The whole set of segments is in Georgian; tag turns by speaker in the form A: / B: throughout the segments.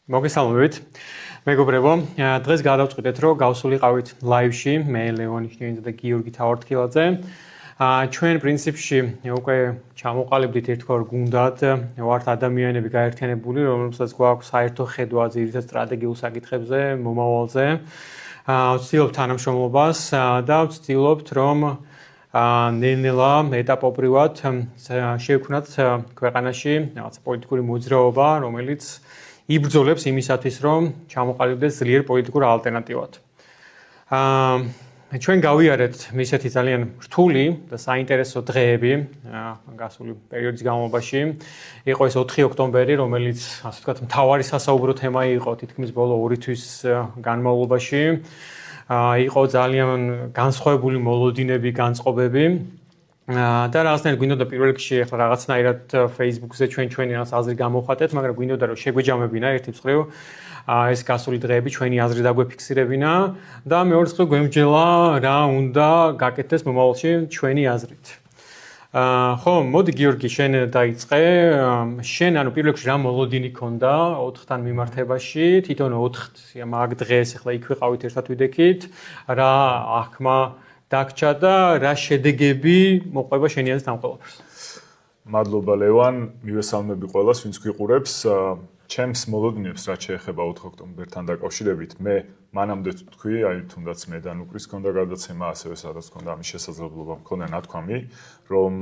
A: მოგესალმებით. მეგობრებო, დღეს გადავწყვიტეთ, რომ გავსულიყავით ლაივში მე ლეონი შინიძე და გიორგი თავორთქილაძე. ჩვენ პრინციპში უკვე ჩამოყალიბდით ერთგვარ გუნდად, ვართ ადამიანები გაერთიანებული, რომელსაც გვაქვს საერთო ხედვა ძირითად სტრატეგიულ საკითხებზე, მომავალზე. ვცდილობთ თანამშრომლობას და ვცდილობთ, რომ ნელ-ნელა ეტაპობრივად შევქმნათ ქვეყანაში რაღაც პოლიტიკური მოძრაობა, რომელიც იბრძოლებს იმისათვის, რომ ჩამოყალიბდეს ძლიერ პოლიტიკურ ალტერნატივად. ჩვენ გავიარეთ ისეთი ძალიან რთული და საინტერესო დღეები გასული პერიოდის განმავლობაში. იყო ეს 4 ოქტომბერი, რომელიც ასე ვთქვათ, მთავარი სასაუბრო თემა იყო თითქმის ბოლო 2 თვის განმავლობაში. იყო ძალიან განსხვავებული მოლოდინები, განწყობები. და რაღაცნაირად გვინდოდა პირველ რიგში ახლა რაღაცნაირად Facebook-ზე ჩვენი რაღაც აზრი გამოვხატეთ, მაგრამ გვინდოდა რომ შეგვეჯამებინა ერთი მხრივ ეს გასული დღეები ჩვენი აზრი დაგვეფიქსირებინა და მეორე მხრივ გვემჯელა რა უნდა გაკეთდეს მომავალში ჩვენი აზრით. ხო, მოდი გიორგი, შენ დაიწყე. შენ ანუ პირველ რიგში რა მოლოდინი ქონდა 4-თან მიმართებაში? თვითონ 4 მაგ დღეს ახლა იქ ვიყავით ერთად ვიდექით. რა აღქმა დაგჭა და რა შედეგები მოყვება შენი აზრით ამ ყველაფერს?
B: მადლობა ლევან, მივესალმები ყველას, ვინც გვიყურებს. ჩემს მოლოდინებს რაც შეეხება 4 ოქტომბერთან დაკავშირებით, მე მანამდე თქვი, აი თუნდაც მე დანუკრის ქონდა გადაცემა, ასევე სადაც ქონდა ამის შესაძლებლობა, მქონდა ნათქვამი, რომ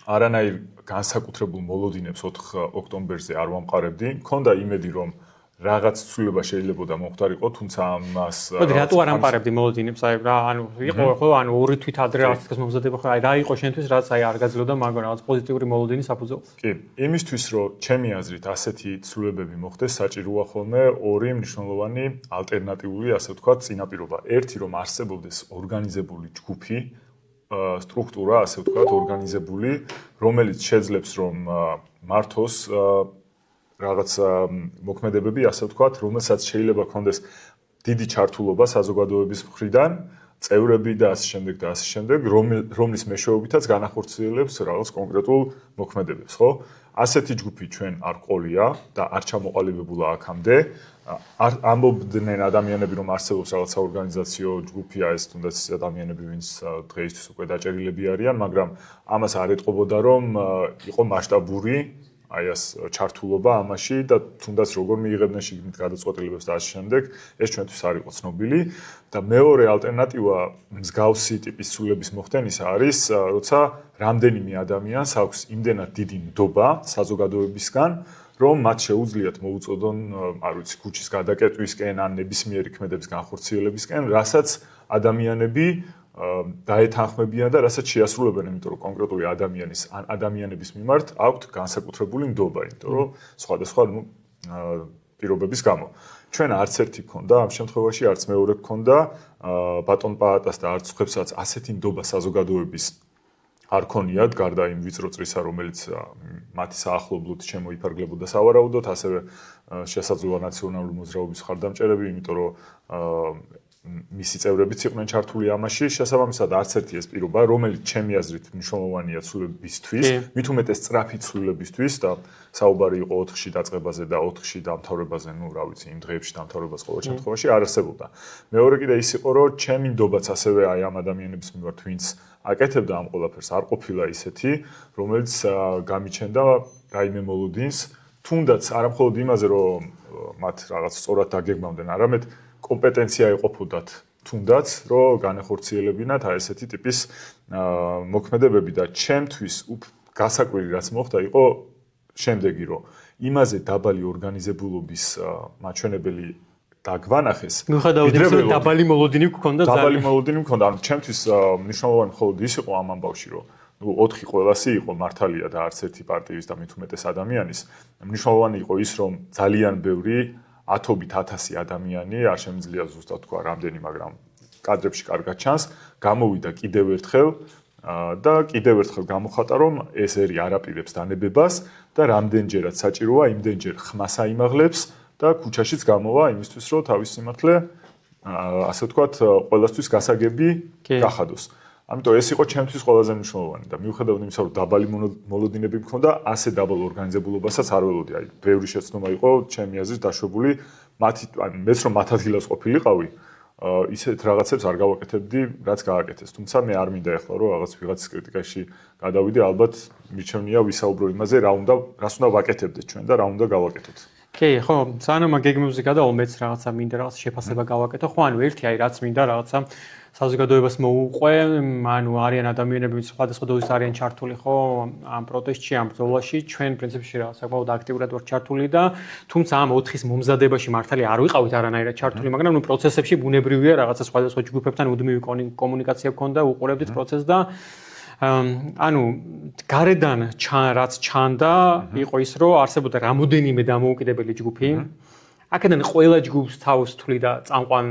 B: არანაირ განსაკუთრებულ მოლოდინებს 4 ოქტომბერზე არ ვამყარებდი. მქონდა იმედი, რომ რაღაც ცვლილება შეიძლება მომხდარიყო, თუმცა ამას
A: მოდი რატო არ ამყარებდი მოლოდინებს? აი რა, ანუ იყო ხო, ანუ 2 თვით ადრე არც მომზადება ხო, აი რა იყო შენთვის, რაც აი არ გაძლევდა, მაგრამ რაღაც პოზიტიური მოლოდინის საფუძველს?
B: კი, იმისთვის რომ ჩემი აზრით ასეთი ცვლილებები მოხდეს, საჭიროა ხოლმე 2 მნიშვნელოვანი ალტერნატიული, ასე ვთქვათ, წინაპირობა. ერთი რომ არსებობდეს ორგანიზებული ჯგუფი, სტრუქტურა, ასე ვთქვათ, ორგანიზებული, რომელიც შეძლებს რომ მართოს რაღაც მოქმედებები, ასე ვთქვათ, რომელსაც შეიძლება ქონდეს დიდი ჩართულობა საზოგადოების მხრიდან, წევრები და ასე შემდეგ და ასე შემდეგ, რომლის მეშვეობითაც განახორციელებს რაღაც კონკრეტულ მოქმედებებს, ხო? ასეთი ჯგუფი ჩვენ არ ყოლია და არ ჩამოყალიბებულა აქამდე. ამბობდნენ ადამიანები, რომ არსებობს რაღაცა ორგანიზაციო ჯგუფია ეს, თუნდაც ის ადამიანები, ვინც დღეისთვის უკვე დაჭერილები არიან, მაგრამ ამას არ ეტყობოდა, რომ იყო მასშტაბური აი ეს ჩართულობა ამაში და თუნდაც როგორ მიიღებდნენ შიგნით გადაწყვეტილებებს და ასე შემდეგ, ეს ჩვენთვის არ იყო ცნობილი და მეორე ალტერნატივა მსგავსი ტიპის ცვლილების მოხდენისა არის, როცა რამდენიმე ადამიანს აქვს იმდენად დიდი ნდობა საზოგადოებისგან, რომ მათ შეუძლიათ მოუწოდონ, არ ვიცი, ქუჩის გადაკეტვისკენ ან ნებისმიერი ქმედების განხორციელებისკენ, რასაც ადამიანები დაეთანხმებიან და რასაც შეასრულებენ, იმიტომ რომ კონკრეტული ადამიანის ან ადამიანების მიმართ აქვთ განსაკუთრებული ნდობა, იმიტომ რომ სხვადასხვა პირობების გამო. ჩვენ არც ერთი გქონდა, ამ შემთხვევაში არც მეორე გქონდა, ბატონ პაატას და არც ხვებსაც ასეთი ნდობა საზოგადოების არ ქონიათ, გარდა იმ ვიწრო წრისა, რომელიც მათი საახლობლოდ შემოიფარგლებოდა სავარაუდოდ, ასევე შესაძლოა ნაციონალური მოძრაობის მხარდამჭერები, იმიტომ რომ მისი წევრებიც იყვნენ ჩართული ამაში, შესაბამისად არც ერთი ეს პირობა, რომელიც ჩემი აზრით მნიშვნელოვანია ცვლილებისთვის, მით უმეტეს სწრაფი ცვლილებისთვის და საუბარი იყო 4-ში დაწყებაზე და 4-ში დამთავრებაზე, ну, რა ვიცი, იმ დღეებში დამთავრებას ყოველ შემთხვევაში არ არსებობდა. მეორე კიდე ის იყო, რომ ჩემი ნდობაც ასევე აი ამ ადამიანების მიმართ, ვინც აკეთებდა ამ ყველაფერს, არ ყოფილა ისეთი, რომელიც გამიჩენდა რაიმე მოლოდინს, თუნდაც არა მხოლოდ იმაზე, რომ მათ რაღაც სწორად დაგეგმავდნენ, არამედ კომპეტენცია ეყოფოდათ თუნდაც, რომ განახორციელებინათ აი ესეთი ტიპის მოქმედებები და ჩემთვის გასაკვირი რაც მოხდა იყო შემდეგი, რომ იმაზე დაბალი ორგანიზებულობის მაჩვენებელი დაგვანახეს.
A: მიუხედავად იმისა, რომ დაბალი მოლოდინი გქონდა,
B: დაბალი მოლოდინი მქონდა, ანუ ჩემთვის მნიშვნელოვანი მხოლოდ ის იყო ამ ამბავში, რომ 4 ყველასი იყო მართალია და არც ერთი პარტიის და მით უმეტეს ადამიანის. მნიშვნელოვანი იყო ის, რომ ძალიან ბევრი 10-ობით 1000 ადამიანი, არ შემიძლია ზუსტად თქვა რამდენი, მაგრამ კადრებში კარგად ჩანს, გამოვიდა კიდევ ერთხელ და კიდევ ერთხელ გამოხატა, რომ ეს ერი არაპირებს დანებებას და რამდენჯერაც საჭიროა, იმდენჯერ ხმას აიმაღლებს და ქუჩაშიც გამოვა იმისთვის, რომ თავის სიმართლე, ასე ვთქვათ, ყველასთვის გასაგები გახადოს. ამიტომ ეს იყო ჩემთვის ყველაზე მნიშვნელოვანი და მიუხედავად იმისა, რომ დაბალი მოლოდინები მქონდა, ასე დაბალ ორგანიზებულობასაც არ ველოდი. აი, ბევრი შეცდომა იყო ჩემი აზრით დაშვებული, მეც რომ მათ ადგილას ყოფილიყავი, ისეთ რაღაცებს არ გავაკეთებდი, რაც გააკეთეს. თუმცა მე არ მინდა ახლა რომ რაღაც ვიღაცის კრიტიკაში გადავიდე, ალბათ მიჩვენია ვისაუბრო იმაზე, რას უნდა ვაკეთებდეთ ჩვენ და რა უნდა გავაკეთოთ.
A: კი, ხო, სანამ გეგმებზე გადავალ მეც რაღაცა მინდა რაღაც შეფასება გავაკეთო. ხო, ანუ ერთი აი რაც მინდა რაღაცა საზოგადოებას მოუყვე, ანუ არიან ადამიანები, ვინც სხვადასხვა დოზით არიან ჩართული, ხო, ამ პროტესტში, ამ ბრძოლაში, ჩვენ პრინციპში რაღაც საკმაოდ აქტიურად ვართ ჩართული და თუმცა ამ 4-ის მომზადებაში მართალი არ ვიყავით არანაირად ჩართული, მაგრამ ნუ პროცესებში ბუნებრივია რაღაცა სხვადასხვა ჯგუფებთან მუდმივი კომუნიკაცია გქონდა, უყურებდით პროცესს და ანუ გარედან რაც ჩანდა, იყო ის, რომ არსებობდა რამოდენიმე დამოუკიდებელი ჯგუფი. აქედან ყველა ჯგუფს თავს თვლიდა წამყვან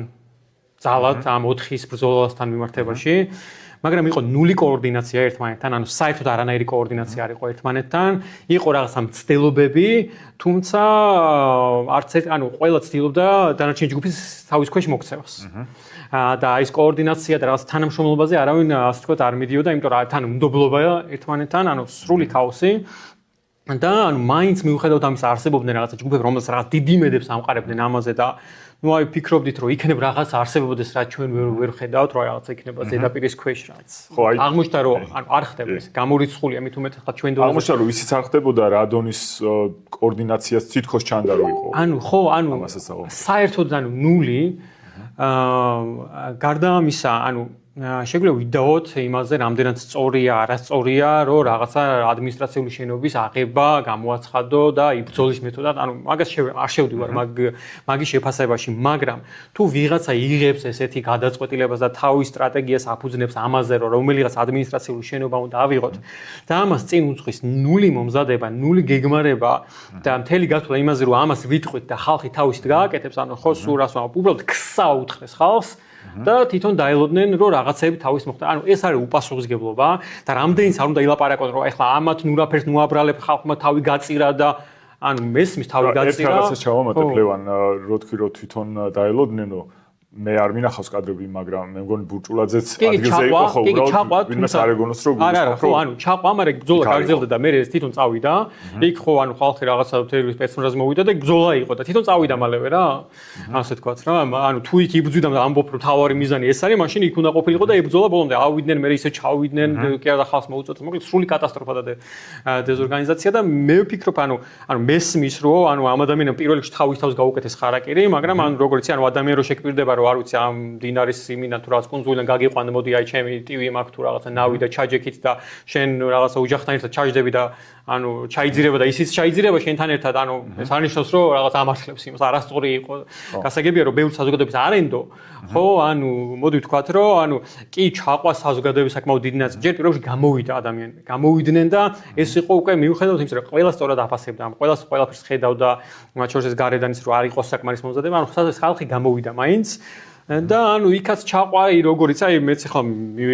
A: ძალად ამ 4-ის ბრძოლასთან მიმართებაში, მაგრამ იყო ნული კოორდინაცია ერთმანეთთან, ანუ საერთოდ არანაირი კოორდინაცია არ იყო ერთმანეთთან, იყო რაღაცა მცდელობები, თუმცა არც ანუ ყველა ცდილობდა დანარჩენი ჯგუფის თავის ქვეშ მოქცევას. და ის კოორდინაცია და რაღაც თანამშრომლობაზე არავინ ასე ვთქვათ არ მიდიოდა, იმიტომ რომ თან უნდობლობა ერთმანეთთან, ანუ სრული ქაოსი. და ანუ მაინც მიუხედავად ამის არსებობდნენ რაღაცა ჯგუფები, რომელსაც რაღაც დიდი იმედებს ამყარებდნენ ამაზე და ნუ აი ფიქრობდით რომ იქნებ რაღაც არსებობდეს რაც ჩვენ ვერ ხედავთ, რომ რაღაცა იქნება ზედაპირის ქვეშ რაც. აღმოჩნდა რომ ანუ არ ხდება ეს, გამორიცხულია მით უმეტეს ხა ჩვენ დონეზე.
B: აღმოჩნდა რომ ისიც არ ხდებოდა რა დონის კოორდინაციას თითქოს ჩანდა რომ იყო.
A: ანუ ხო, ანუ საერთოდ ანუ ნული გარდა ამისა, ანუ შეგვიძლია ვიდაოთ იმაზე, რამდენად სწორია, არასწორია, რომ რაღაცა ადმინისტრაციული შენობის აღება გამოაცხადო და იბრძოლის მეთოდად, ანუ მაგას არ შევდივარ მაგის შეფასებაში, მაგრამ თუ ვიღაცა იღებს ესეთი გადაწყვეტილებას და თავის სტრატეგიას აფუძნებს ამაზე, რომ რომელიღაც ადმინისტრაციული შენობა უნდა ავიღოთ და ამას წინ უძღვის ნული მომზადება, ნული გეგმარება და მთელი გათვლა იმაზე, რომ ამას ვიტყვით და ხალხი თავისით გააკეთებს, ანუ ხო სულ რას ვამბობ, უბრალოდ ქსა უთხრეს ხალხს და თვითონ დაელოდნენ რომ რაღაცები თავის მოხდა. ანუ ეს არის უპასუხისმგებლობა და რამდენიც არ უნდა ილაპარაკონ რომ ეხლა ამათ ნურაფერს ნუაბრალებ ხალხმა თავი გაწირა და ანუ მესმის თავი გაწირა.
B: ერთ რაღაცას ჩავამატებ ლევან, რო თქვი რომ თვითონ დაელოდნენ მე არ მინახავს კადრები, მაგრამ მე მგონი ბურჭულაძეც ადგილზე იყო ხო უბრალოდ ვინმეს არ ეგონოს რომ
A: არა, ხო, ანუ ჩაყვა, მაგრამ ბრძოლა გაგრძელდა და მე ეს თვითონ წავიდა. იქ ხო, ანუ ხალხი რაღაცა თეორის პერსონაჟს მოვიდა და ბრძოლა იყო და თვითონ წავიდა მალევე რა. ასე თქვათ რა, ანუ თუ იქ იბრძვიდა და ამბობ რომ თავარი მიზანი ეს არის, მაშინ იქ უნდა ყოფილიყო და იბრძოლა ბოლომდე ავიდნენ, მე ისე ჩავიდნენ, კი არა ხალხს მოუწოდეს, მოკლედ სრული კატასტროფა და დეზორგანიზაცია და მე ვფიქრობ, ანუ მესმის რომ ანუ ამ ადამიანს პირველ რიგში თავის თავს გაუკეთეს ხარაკირი, მაგრამ ანუ როგორც იცი, ანუ ადამიანი რო შეკვირდება რომ არ ვიცი ამ დინარის სიმინან თუ რაღაც კუნძულიდან გაგიყვანე, მოდი აი ჩემი ტივი მაქვს თუ რაღაცა ნავი და ჩაჯექით და შენ რაღაცა ოჯახთან ერთად ჩაჯდები და ანუ ჩაიძირება და ისიც ჩაიძირება შენთან ერთად, ანუ ეს არნიშნავს რომ რაღაც ამართლებს იმას, არასწორი იყო. გასაგებია რომ ბევრი საზოგადოების არენდო, ხო, ანუ მოდი ვთქვათ რომ ანუ კი ჩაყვა საზოგადოების საკმაოდ დიდი ნაწილი, ჯერ პირველში გამოვიდა ადამიანები, გამოვიდნენ და ეს იყო უკვე მიუხედავად იმისა, რომ ყველა სწორად აფასებდა, ამ ყველაფერს ხედავდა, მათ შორის ეს გარედან ის რომ არ იყოს საკმარის მომზადება, ანუ ხალხი გამოვიდა მაინც და ანუ იქაც ჩაყვარი როგორიც აი მეც ახლა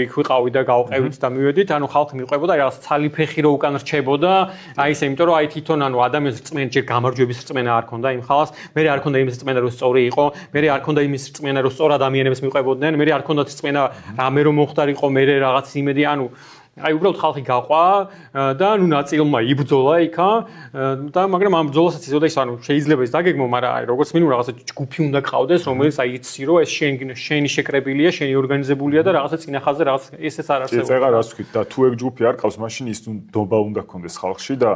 A: იქ ვიყავი და გავყევით და მივედით, ანუ ხალხი მიყვებოდა რაღაც ცალი ფეხი რო უკან რჩებოდა, აი ესე, იმიტომ რომ აი თვითონ ანუ ადამიანს რწმენა ჯერ გამარჯვების რწმენა არ ქონდა იმ ხალხს, მე არ ქონდა იმის რწმენა რომ სწორი იყო, მე არ ქონდა იმის რწმენა რომ სწორ ადამიანებს მიყვებოდნენ, მე არ ქონდა რწმენა რამე რომ მოხდარიყო, მე რაღაც იმედი, ანუ აი უბრალოდ ხალხი გაყვა და ნუ ნაწილმა იბრძოლა იქა და მაგრამ ამ ბრძოლასაც იცოდა ის ანუ შეიძლება ის დაგეგმო, მაგრამ აი როგორც მინიმუმ რაღაცა ჯგუფი უნდა ყავდეს, რომელიც აი იცი რომ ეს შენი შეკრებილია, შენი ორგანიზებულია და რაღაცა წინახაზე რაღაც ესეც არ არსებობს.
B: წეღა რას ვთქვით და თუ ეგ ჯგუფი არ ყავს, მაშინ ის ნდობა უნდა გქონდეს ხალხში და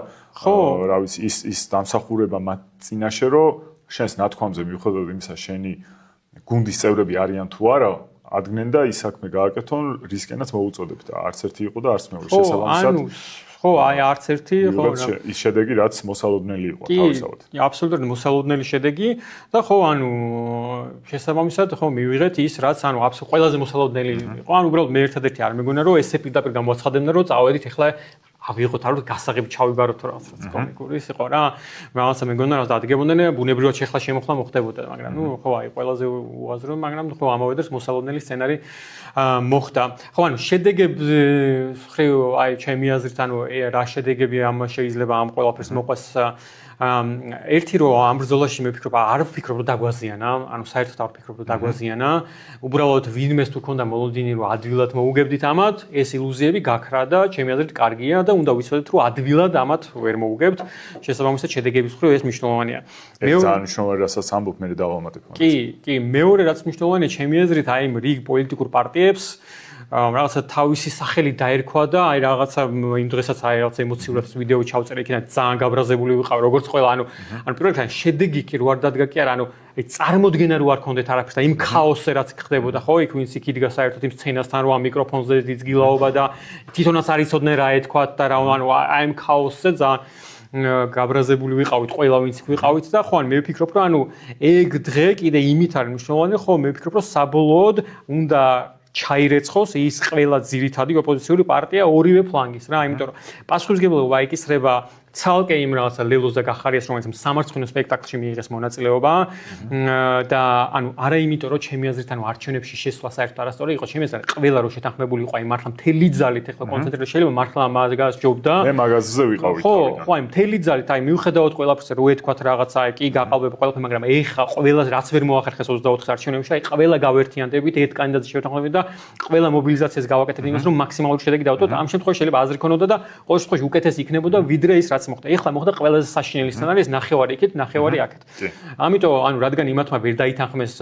B: რა ვიცი ის დამსახურება მათ წინაშე რომ შენს ნათქვამზე მიუხედავად იმისა შენი გუნდის წევრები არიან თუ არა ადგნენ და ის საქმე გააკეთონ, რისკენაც მოუწოდებ და არც ერთი იყო და არც მეორე შესაბამისად.
A: ხო, აი არც ერთი, ხო,
B: ის შედეგი რაც მოსალოდნელი იყო თავისთავად.
A: კი, აბსოლუტურად მოსალოდნელი შედეგი და ხო, ანუ შესაბამისად ხო მივიღეთ ის რაც ანუ ყველაზე მოსალოდნელი იყო. ანუ უბრალოდ მე ერთადერთი არ მეგონა რომ ესე პირდაპირ გამოაცხადებდნენ რომ წავედით ახლა ავიღოთ არ გასაღები ჩავიბაროთ რაღაც კომიკური ის იყო რა. რაღაცა მეგონა რა დადგებოდნენ, ბუნებრივად შეხლა შემოხლა მოხდებოდა, მაგრამ ნუ ხო აი ყველაზე უაზრო, მაგრამ ხო ამავე დროს მოსალოდნელი სცენარი მოხდა. ხო, ანუ შედეგები ხრივ აი ჩემი აზრით, ანუ რა შედეგები ამ შეიძლება ამ ყველაფერს მოყვეს ერთი რომ ამ ბრძოლაში მე ვფიქრობ, არ ვფიქრობ რომ დაგვაზიანა, ანუ საერთოდ არ ვფიქრობ რომ დაგვაზიანა. უბრალოდ ვინმეს თუ ქონდა მოლოდინი რომ ადვილად მოუგებდით ამათ, ეს ილუზიები გაქრა და ჩემი აზრით კარგია და უნდა ვიცოდეთ რომ ადვილად ამათ ვერ მოუგებთ. შესაბამისად შედეგების მხრივ ეს მნიშვნელოვანია.
B: მე ძალიან მნიშვნელოვანი რასაც ამბობ მე დავამატებ.
A: კი, მეორე რაც მნიშვნელოვანია ჩემი აზრით აი იმ რიგ პოლიტიკურ პარტიებს რაღაცა თავისი სახელი დაერქვა და აი რაღაცა იმ დღესაც აი რაღაცა ემოციურად ვიდეო ჩავწერე იქიდან ძალიან გაბრაზებული ვიყავ როგორც ყველა ანუ პირველ რიგში შედეგი კი რო არ დადგა კი არა ანუ აი წარმოდგენა რო არ ქონდეთ არაფერს და იმ ქაოსზე რაც ხდებოდა ხო იქ ვინც იქ იდგა საერთოდ იმ სცენასთან რო ამ მიკროფონზე იძგილაობა და თვითონაც არ იცოდნენ რა ეთქვათ და რა ანუ აი იმ ქაოსზე ძალიან გაბრაზებული ვიყავით ყველა ვინც ვიყავით და ხო ან მე ვფიქრობ რომ ანუ ეგ დღე კიდე იმით არის მნიშვნელოვანი ხო მე ვფიქრობ რომ საბოლოოდ უნდა ჩაირეცხოს ის ყველა ძირითადი ოპოზიციური პარტია ორივე ფლანგის რა, იმიტომ რომ პასუხისმგებლობა იკისრება ცალკე იმ რაღაცა ლელოს და გახარიას რომელიც სამარცხვინო სპექტაკლში მიიღეს მონაწილეობა და ანუ არა იმიტომ რომ ჩემი აზრით ანუ არჩევნებში შესვლა საერთოდ არასწორი იყო, ჩემი აზრით ყველა რო შეთანხმებული იყო აი მართლა მთელი ძალით ეხლა კონცენტრირება შეიძლება მართლა მაგას ჯობდა
B: მე მაგაზზე ვიყავით
A: ხო აი მთელი ძალით აი მიუხედავად ყველაფერს რო ეთქვათ რაღაცა კი გაყალბება ყველაფერი მაგრამ ეხლა ყველა რაც ვერ მოახერხეს 24 არჩევნებში აი ყველა გავერთიანდებით ერთ კანდიდატზე შევთანხმებით და ყველა მობილიზაციას გავაკეთებთ იმას რომ მაქსიმალური შედეგი დავუწოთ ამ შემთხვევაში შეიძლება აზრი ქონოდა და ყოველ შემთხვევაში უკეთესი იქნებოდა ვიდრე ის მოხდა. ეხლა მოხდა ყველაზე საშინელი სცენარი, ეს ნახევარი იქით, ნახევარი აქეთ. ამიტომ ანუ რადგან იმათმა ვერ დაითანხმეს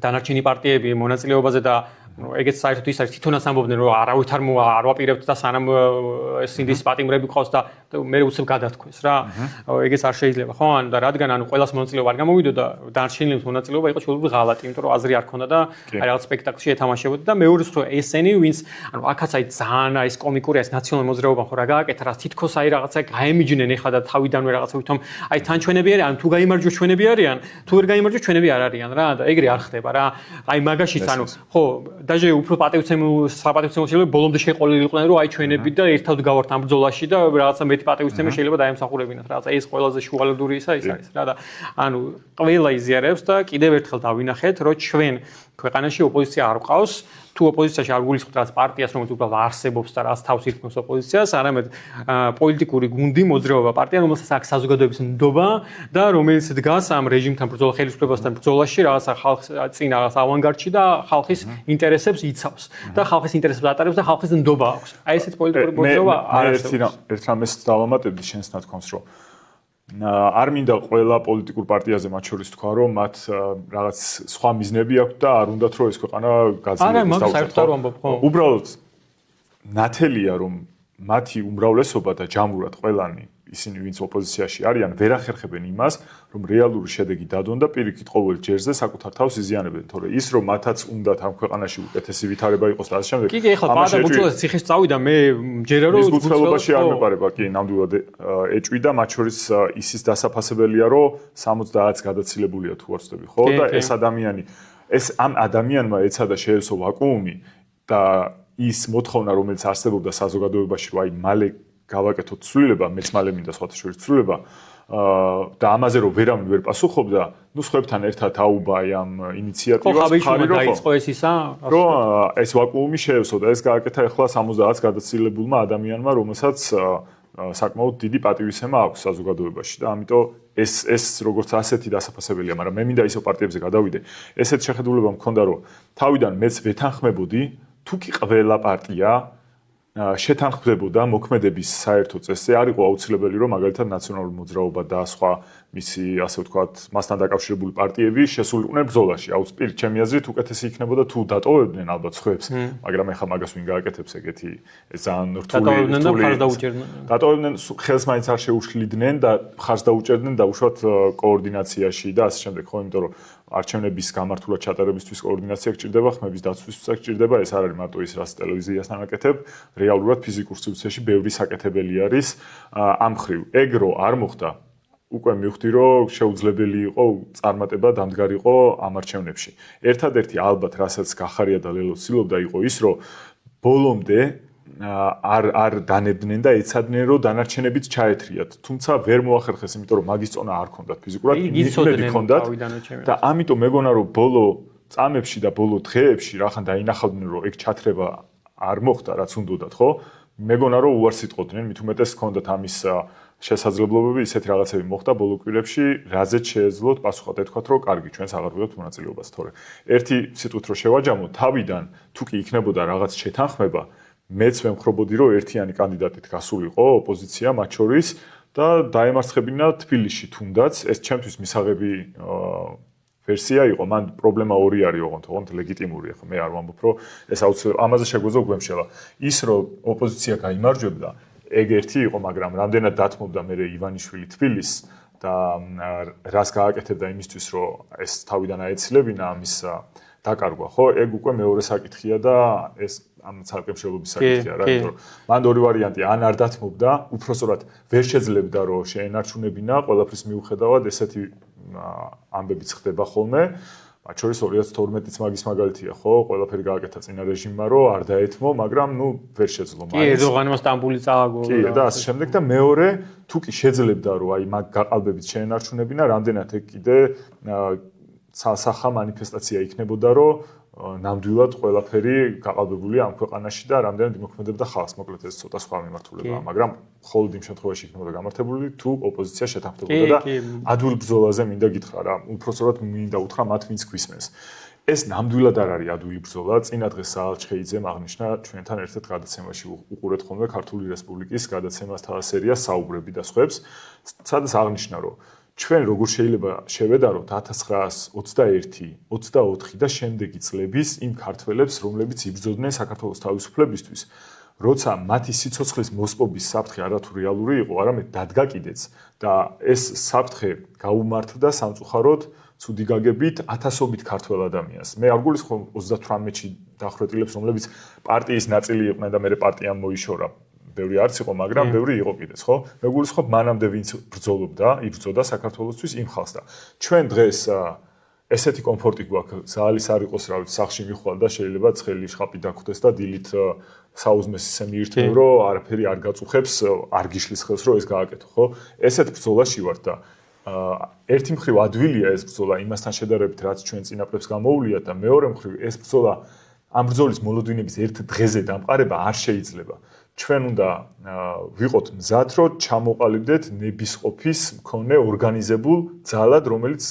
A: დანარჩენი პარტიები მონაწილეობაზე და ეგეც საერთოდ ის არის თვითონაც ამბობდნენ რომ არავით არ ვაპირებთ და სანამ სინდის პატიმრები ყავს და მე უცებ გადათქვეს რა. ეგეც არ შეიძლება ხო? ანუ და რადგან ანუ ყველას მონაწილეობა არ გამოვიდოდა დანარჩენილს მონაწილეობა იყო შეიძლება ღალატი, იმიტომ რომ აზრი არ ქონდა და აი რაღაც სპექტაკლში ეთამაშებოდა და მეორე მხრივ ესენი ვინც ანუ აქაც აი ძალიან აი ეს კომიკური ეს ნაციონალურ მოძრაობა ხო რა გააკეთა რა თითქოს აი რაღაცა გაემიჯნენ ეხლა და თავიდანვე რაღაცა ვითომ აი თან ჩვენები არიან, ანუ თუ გაიმარჯვოს ჩვენები არიან, თუ ვერ გაიმარჯვოს ჩვენები არ არიან რა და ეგრე არ ხდება რა. აი მაგაშიც ანუ ხო დაჟე უფრო საპატივცემულო შეიძლება ბოლომდე შეყოლილი იყვნენ რომ აი ჩვენები და ერთად გავართ ამ ბრძოლაში და რაღაცა მეტი პატივცემა შეიძლება დაემსახურებინათ რაღაცა ეს ყველაზე შუალედური ისა ის არის რა და ანუ ყველა იზიარებს და კიდევ ერთხელ დავინახეთ რომ ჩვენ ქვეყანაში ოპოზიცია არ ყავს თუ ოპოზიციაში არ გულისხმობთ რაღაც პარტიას რომელიც უბრალოდ არსებობს და რაც თავს ირქმევს ოპოზიციას არამედ პოლიტიკური გუნდი მოძრაობა პარტია რომელსაც აქვს საზოგადოების ნდობა და რომელიც დგას ამ რეჟიმთან ბრძოლა ხელისუფლებასთან ბრძოლაში რაღაცა ხალხს წინ რაღაც ავანგარდში და ხალხის ინტერესებს იცავს და ხალხის ინტერესებს ატარებს და ხალხის ნდობა აქვს აი ესეთ პოლიტიკური მოძრაობა არ არსებობს
B: ერთ რამეს დავამატებდი შენს ნათქვამს რომ არ მინდა ყველა პოლიტიკურ პარტიაზე მათ შორის თქვა რომ მათ რაღაც სხვა მიზნები აქვს და არ უნდათ რომ ეს ქვეყანა გაძლიერდეს
A: დაუჭერთ.
B: უბრალოდ ნათელია რომ მათი უმრავლესობა და ჯამურად ყველანი ისინი ვინც ოპოზიციაში არიან ვერ ახერხებენ იმას რომ რეალური შედეგი დადონ და პირიქით ყოველ ჯერზე საკუთარ თავს იზიანებენ თორე ის რომ მათაც უნდათ ამ ქვეყანაში უკეთესი ვითარება იყოს და ასე შემდეგ
A: კი ეხლა პატა ბუჩულას ციხეში წავიდა მე ჯერა რომ
B: ბუჩულობაში არ მეპარება კი ნამდვილად ეჭვი და მათ შორის ისის დასაფასებელია რომ 70-ს გადაცილებულია თუ არ ვცდები ხო და ეს ადამიანი ეს ამ ადამიანმა ეცადა შეეცო ვაკუუმი და ის მოთხოვნა რომელიც არსებობდა საზოგადოებაში რომ აი მალე გავაკეთოთ ცვლილება, მეც მალე მინდა სხვათა შორის ცვლილება და ამაზე რომ ვერავინ ვერ პასუხობდა, ნუ სხვებთან ერთად აუბა ამ ინიციატივას, ხარი რომ
A: დაიწყო ეს ისა,
B: რომ ეს ვაკუუმი შეეცო და ეს გააკეთა ახლა 70-ს გადაცილებულმა ადამიანმა, რომელსაც საკმაოდ დიდი პატივისცემა აქვს საზოგადოებაში და ამიტომ ეს როგორც ასეთი დასაფასებელია, მაგრამ მე მინდა ისო პარტიებზე გადავიდე. ესეთ შეხედულება მქონდა რომ თავიდან მეც ვეთანხმებოდი, თუ კი ყველა პარტია შეთანხმდებოდა მოქმედების საერთო წესზე არ იყო აუცილებელი რომ მაგალითად ნაციონალური მოძრაობა და სხვა მისი ასე ვთქვათ მასთან დაკავშირებული პარტიები შესულიყვნენ ბრძოლაში. აუცილებლად ჩემი აზრით უკეთესი იქნებოდა თუ დატოვებდნენ ალბათ სხვებს, მაგრამ ეხლა მაგას ვინ გააკეთებს ეგეთი ეს ძალიან რთული დატოვებდნენ ხელს მაინც არ შეუშლიდნენ და ხარს დაუჭერდნენ დაუშვათ კოორდინაციაში და ასე შემდეგ ხო, იმიტომ რომ არჩევნების გამართულად ჩატარებისთვის კოორდინაცია გჭირდება, ხმების დაცვისთვისაც გჭირდება, ეს არ არის მარტო ის რაც ტელევიზიასთან აკეთებ, რეალურად ფიზიკურ სივრცეში ბევრი საკეთებელი არის ამ ხრივ. ეგრო არ მოხდა. უკვე მივხვდი რომ შეუძლებელი იყო წარმატება დამდგარიყო ამ არჩევნებში. ერთადერთი ალბათ რასაც გახარია და ლელო ცდილობდა იყო ის რომ ბოლომდე არ დანებდნენ და ეცადნენ რომ დანარჩენებიც ჩაეთრიათ. თუმცა ვერ მოახერხეს, იმიტომ რომ მაგის წონა არ ქონდათ ფიზიკურად, იმედი ქონდათ და ამიტომ მეგონა რომ ბოლო წამებში და ბოლო დღეებში რახან დაინახავდნენ რომ ეგ ჩათრება არ მოხდა რაც უნდათ, ხო? მეგონა რომ უარს იტყოდნენ, მით უმეტეს ქონდათ ამის შესაძლებლობები ისეთ რაღაცები მოხდა ბოლო კვირებში, რაზეც შეეძლოთ პასუხად ეთქვათ, რომ კარგი, ჩვენს აღარ გვაქვს მონაწილეობას, თორე ერთი სიტყვით რომ შევაჯამო, თავიდან თუ კი იქნებოდა რაღაც შეთანხმება, მეც ვემხრობოდი, რომ ერთიანი კანდიდატით გასულიყო ოპოზიცია მათ შორის და დაემარცხებინა თბილისში თუნდაც, ეს ჩემთვის მისაღები ვერსია იყო, მან პრობლემა ორი არის, ოღონდ ლეგიტიმური, ხო, მე არ ვამბობ, რომ ეს აუცილებლად ამაზე შეგვეძლო გვემშელა. ის რომ ოპოზიცია გაიმარჯვებდა, ეგ ერთი იყო, მაგრამ რამდენად დათმობდა მე ივანიშვილი თბილისს და რას გააკეთებდა იმისთვის, რომ ეს თავიდან აეცილებინა ამის დაკარგვა, ხო? ეგ უკვე მეორე საკითხია და ეს ამ ცალკემშელობის საკითხია რა, იმიტომ რომ მან ორი ვარიანტი, ან არ დათმობდა, უпроსტად ვერ შეძლებდა რომ შეენარჩუნებინა, ყველაფრის მიუხედავად ესეთი ამბებიც ხდება ხოლმე. მათ შორის 2012-იც მაგის მაგალითია, ხო? ყველაფერი გააკეთა წინა რეჟიმმა, რომ არ დაეთმო, მაგრამ ვერ შეძლო მაინც.
A: კი, ერდოღანმა სტამბული წააგო.
B: კი, და ასე შემდეგ და მეორე, თუ კი შეძლებდა რომ აი მაგ გაყალბებით შეენარჩუნებინა, რამდენად ეგ კიდე სახა მანიფესტაცია იქნებოდა, რომ ნამდვილად ყველაფერი გაყალბებული ამ ქვეყანაში და რამდენად იმოქმედებდა ხალხს, მოკლედ ეს ცოტა სხვა მიმართულებაა, მაგრამ მხოლოდ იმ შემთხვევაში იქნებოდა გამართებული, თუ ოპოზიცია შეთანხმდებოდა და ადვილ ბრძოლაზე მინდა გითხრა რა, უпроსტად მინდა უთხრა მათ, ვინც გვისმენს. ეს ნამდვილად არ არის ადვილი ბრძოლა, წინა დღეს საალჩხეიძემ აღნიშნა ჩვენთან ერთად გადაცემაში უყურეთ ხოლმე ქართული რესპუბლიკის გადაცემასთან სერიას საუბრები და სხვებს, სადაც აღნიშნა, რომ ჩვენ როგორ შეიძლება შევედაროთ 1921-24 და შემდეგი წლების იმ ქართველებს, რომლებიც იბრძოდნენ საქართველოს თავისუფლებისთვის, როცა მათი სიცოცხლის მოსპობის საფრთხე არათუ რეალური იყო, არამედ დადგა კიდეც და ეს საფრთხე გაუმართდა სამწუხაროდ ცუდი გაგებით ათასობით ქართველ ადამიანს. მე არ გულისხმობ 38-ში დახვრეტილებს, რომლებიც პარტიის ნაწილი იყვნენ და მე პარტიამ მოიშორა. ბევრი არც იყო, მაგრამ ბევრი იყო კიდეც, ხო? მე გულისხმობ მანამდე ვინც ბრძოლობდა, იბრძოდა საქართველოსთვის იმ ხალხს და ჩვენ დღეს ესეთი კომფორტი გვაქვს, ზალის არ იყოს, რა ვიცი, სახლში მიხვალ და შეიძლება ცხელი შხაპი დაგხვდეს და დილით საუზმეს ისე მიირთმევ, რომ არაფერი არ გაწუხებს, არ გიშლის ხელს, რომ ეს გააკეთო, ხო? ესეთ ბრძოლაში ვარ და ერთი მხრივ ადვილია ეს ბრძოლა იმასთან შედარებით, რაც ჩვენ წინაპრებს გამოუვლიათ და მეორე მხრივ ეს ბრძოლა ამ ბრძოლის მოლოდინების ერთ დღეზე დამყარება არ შეიძლება. ჩვენ უნდა ვიყოთ მზად, რომ ჩამოყალიბდეთ ნებისყოფის მქონე ორგანიზებულ ძალად, რომელიც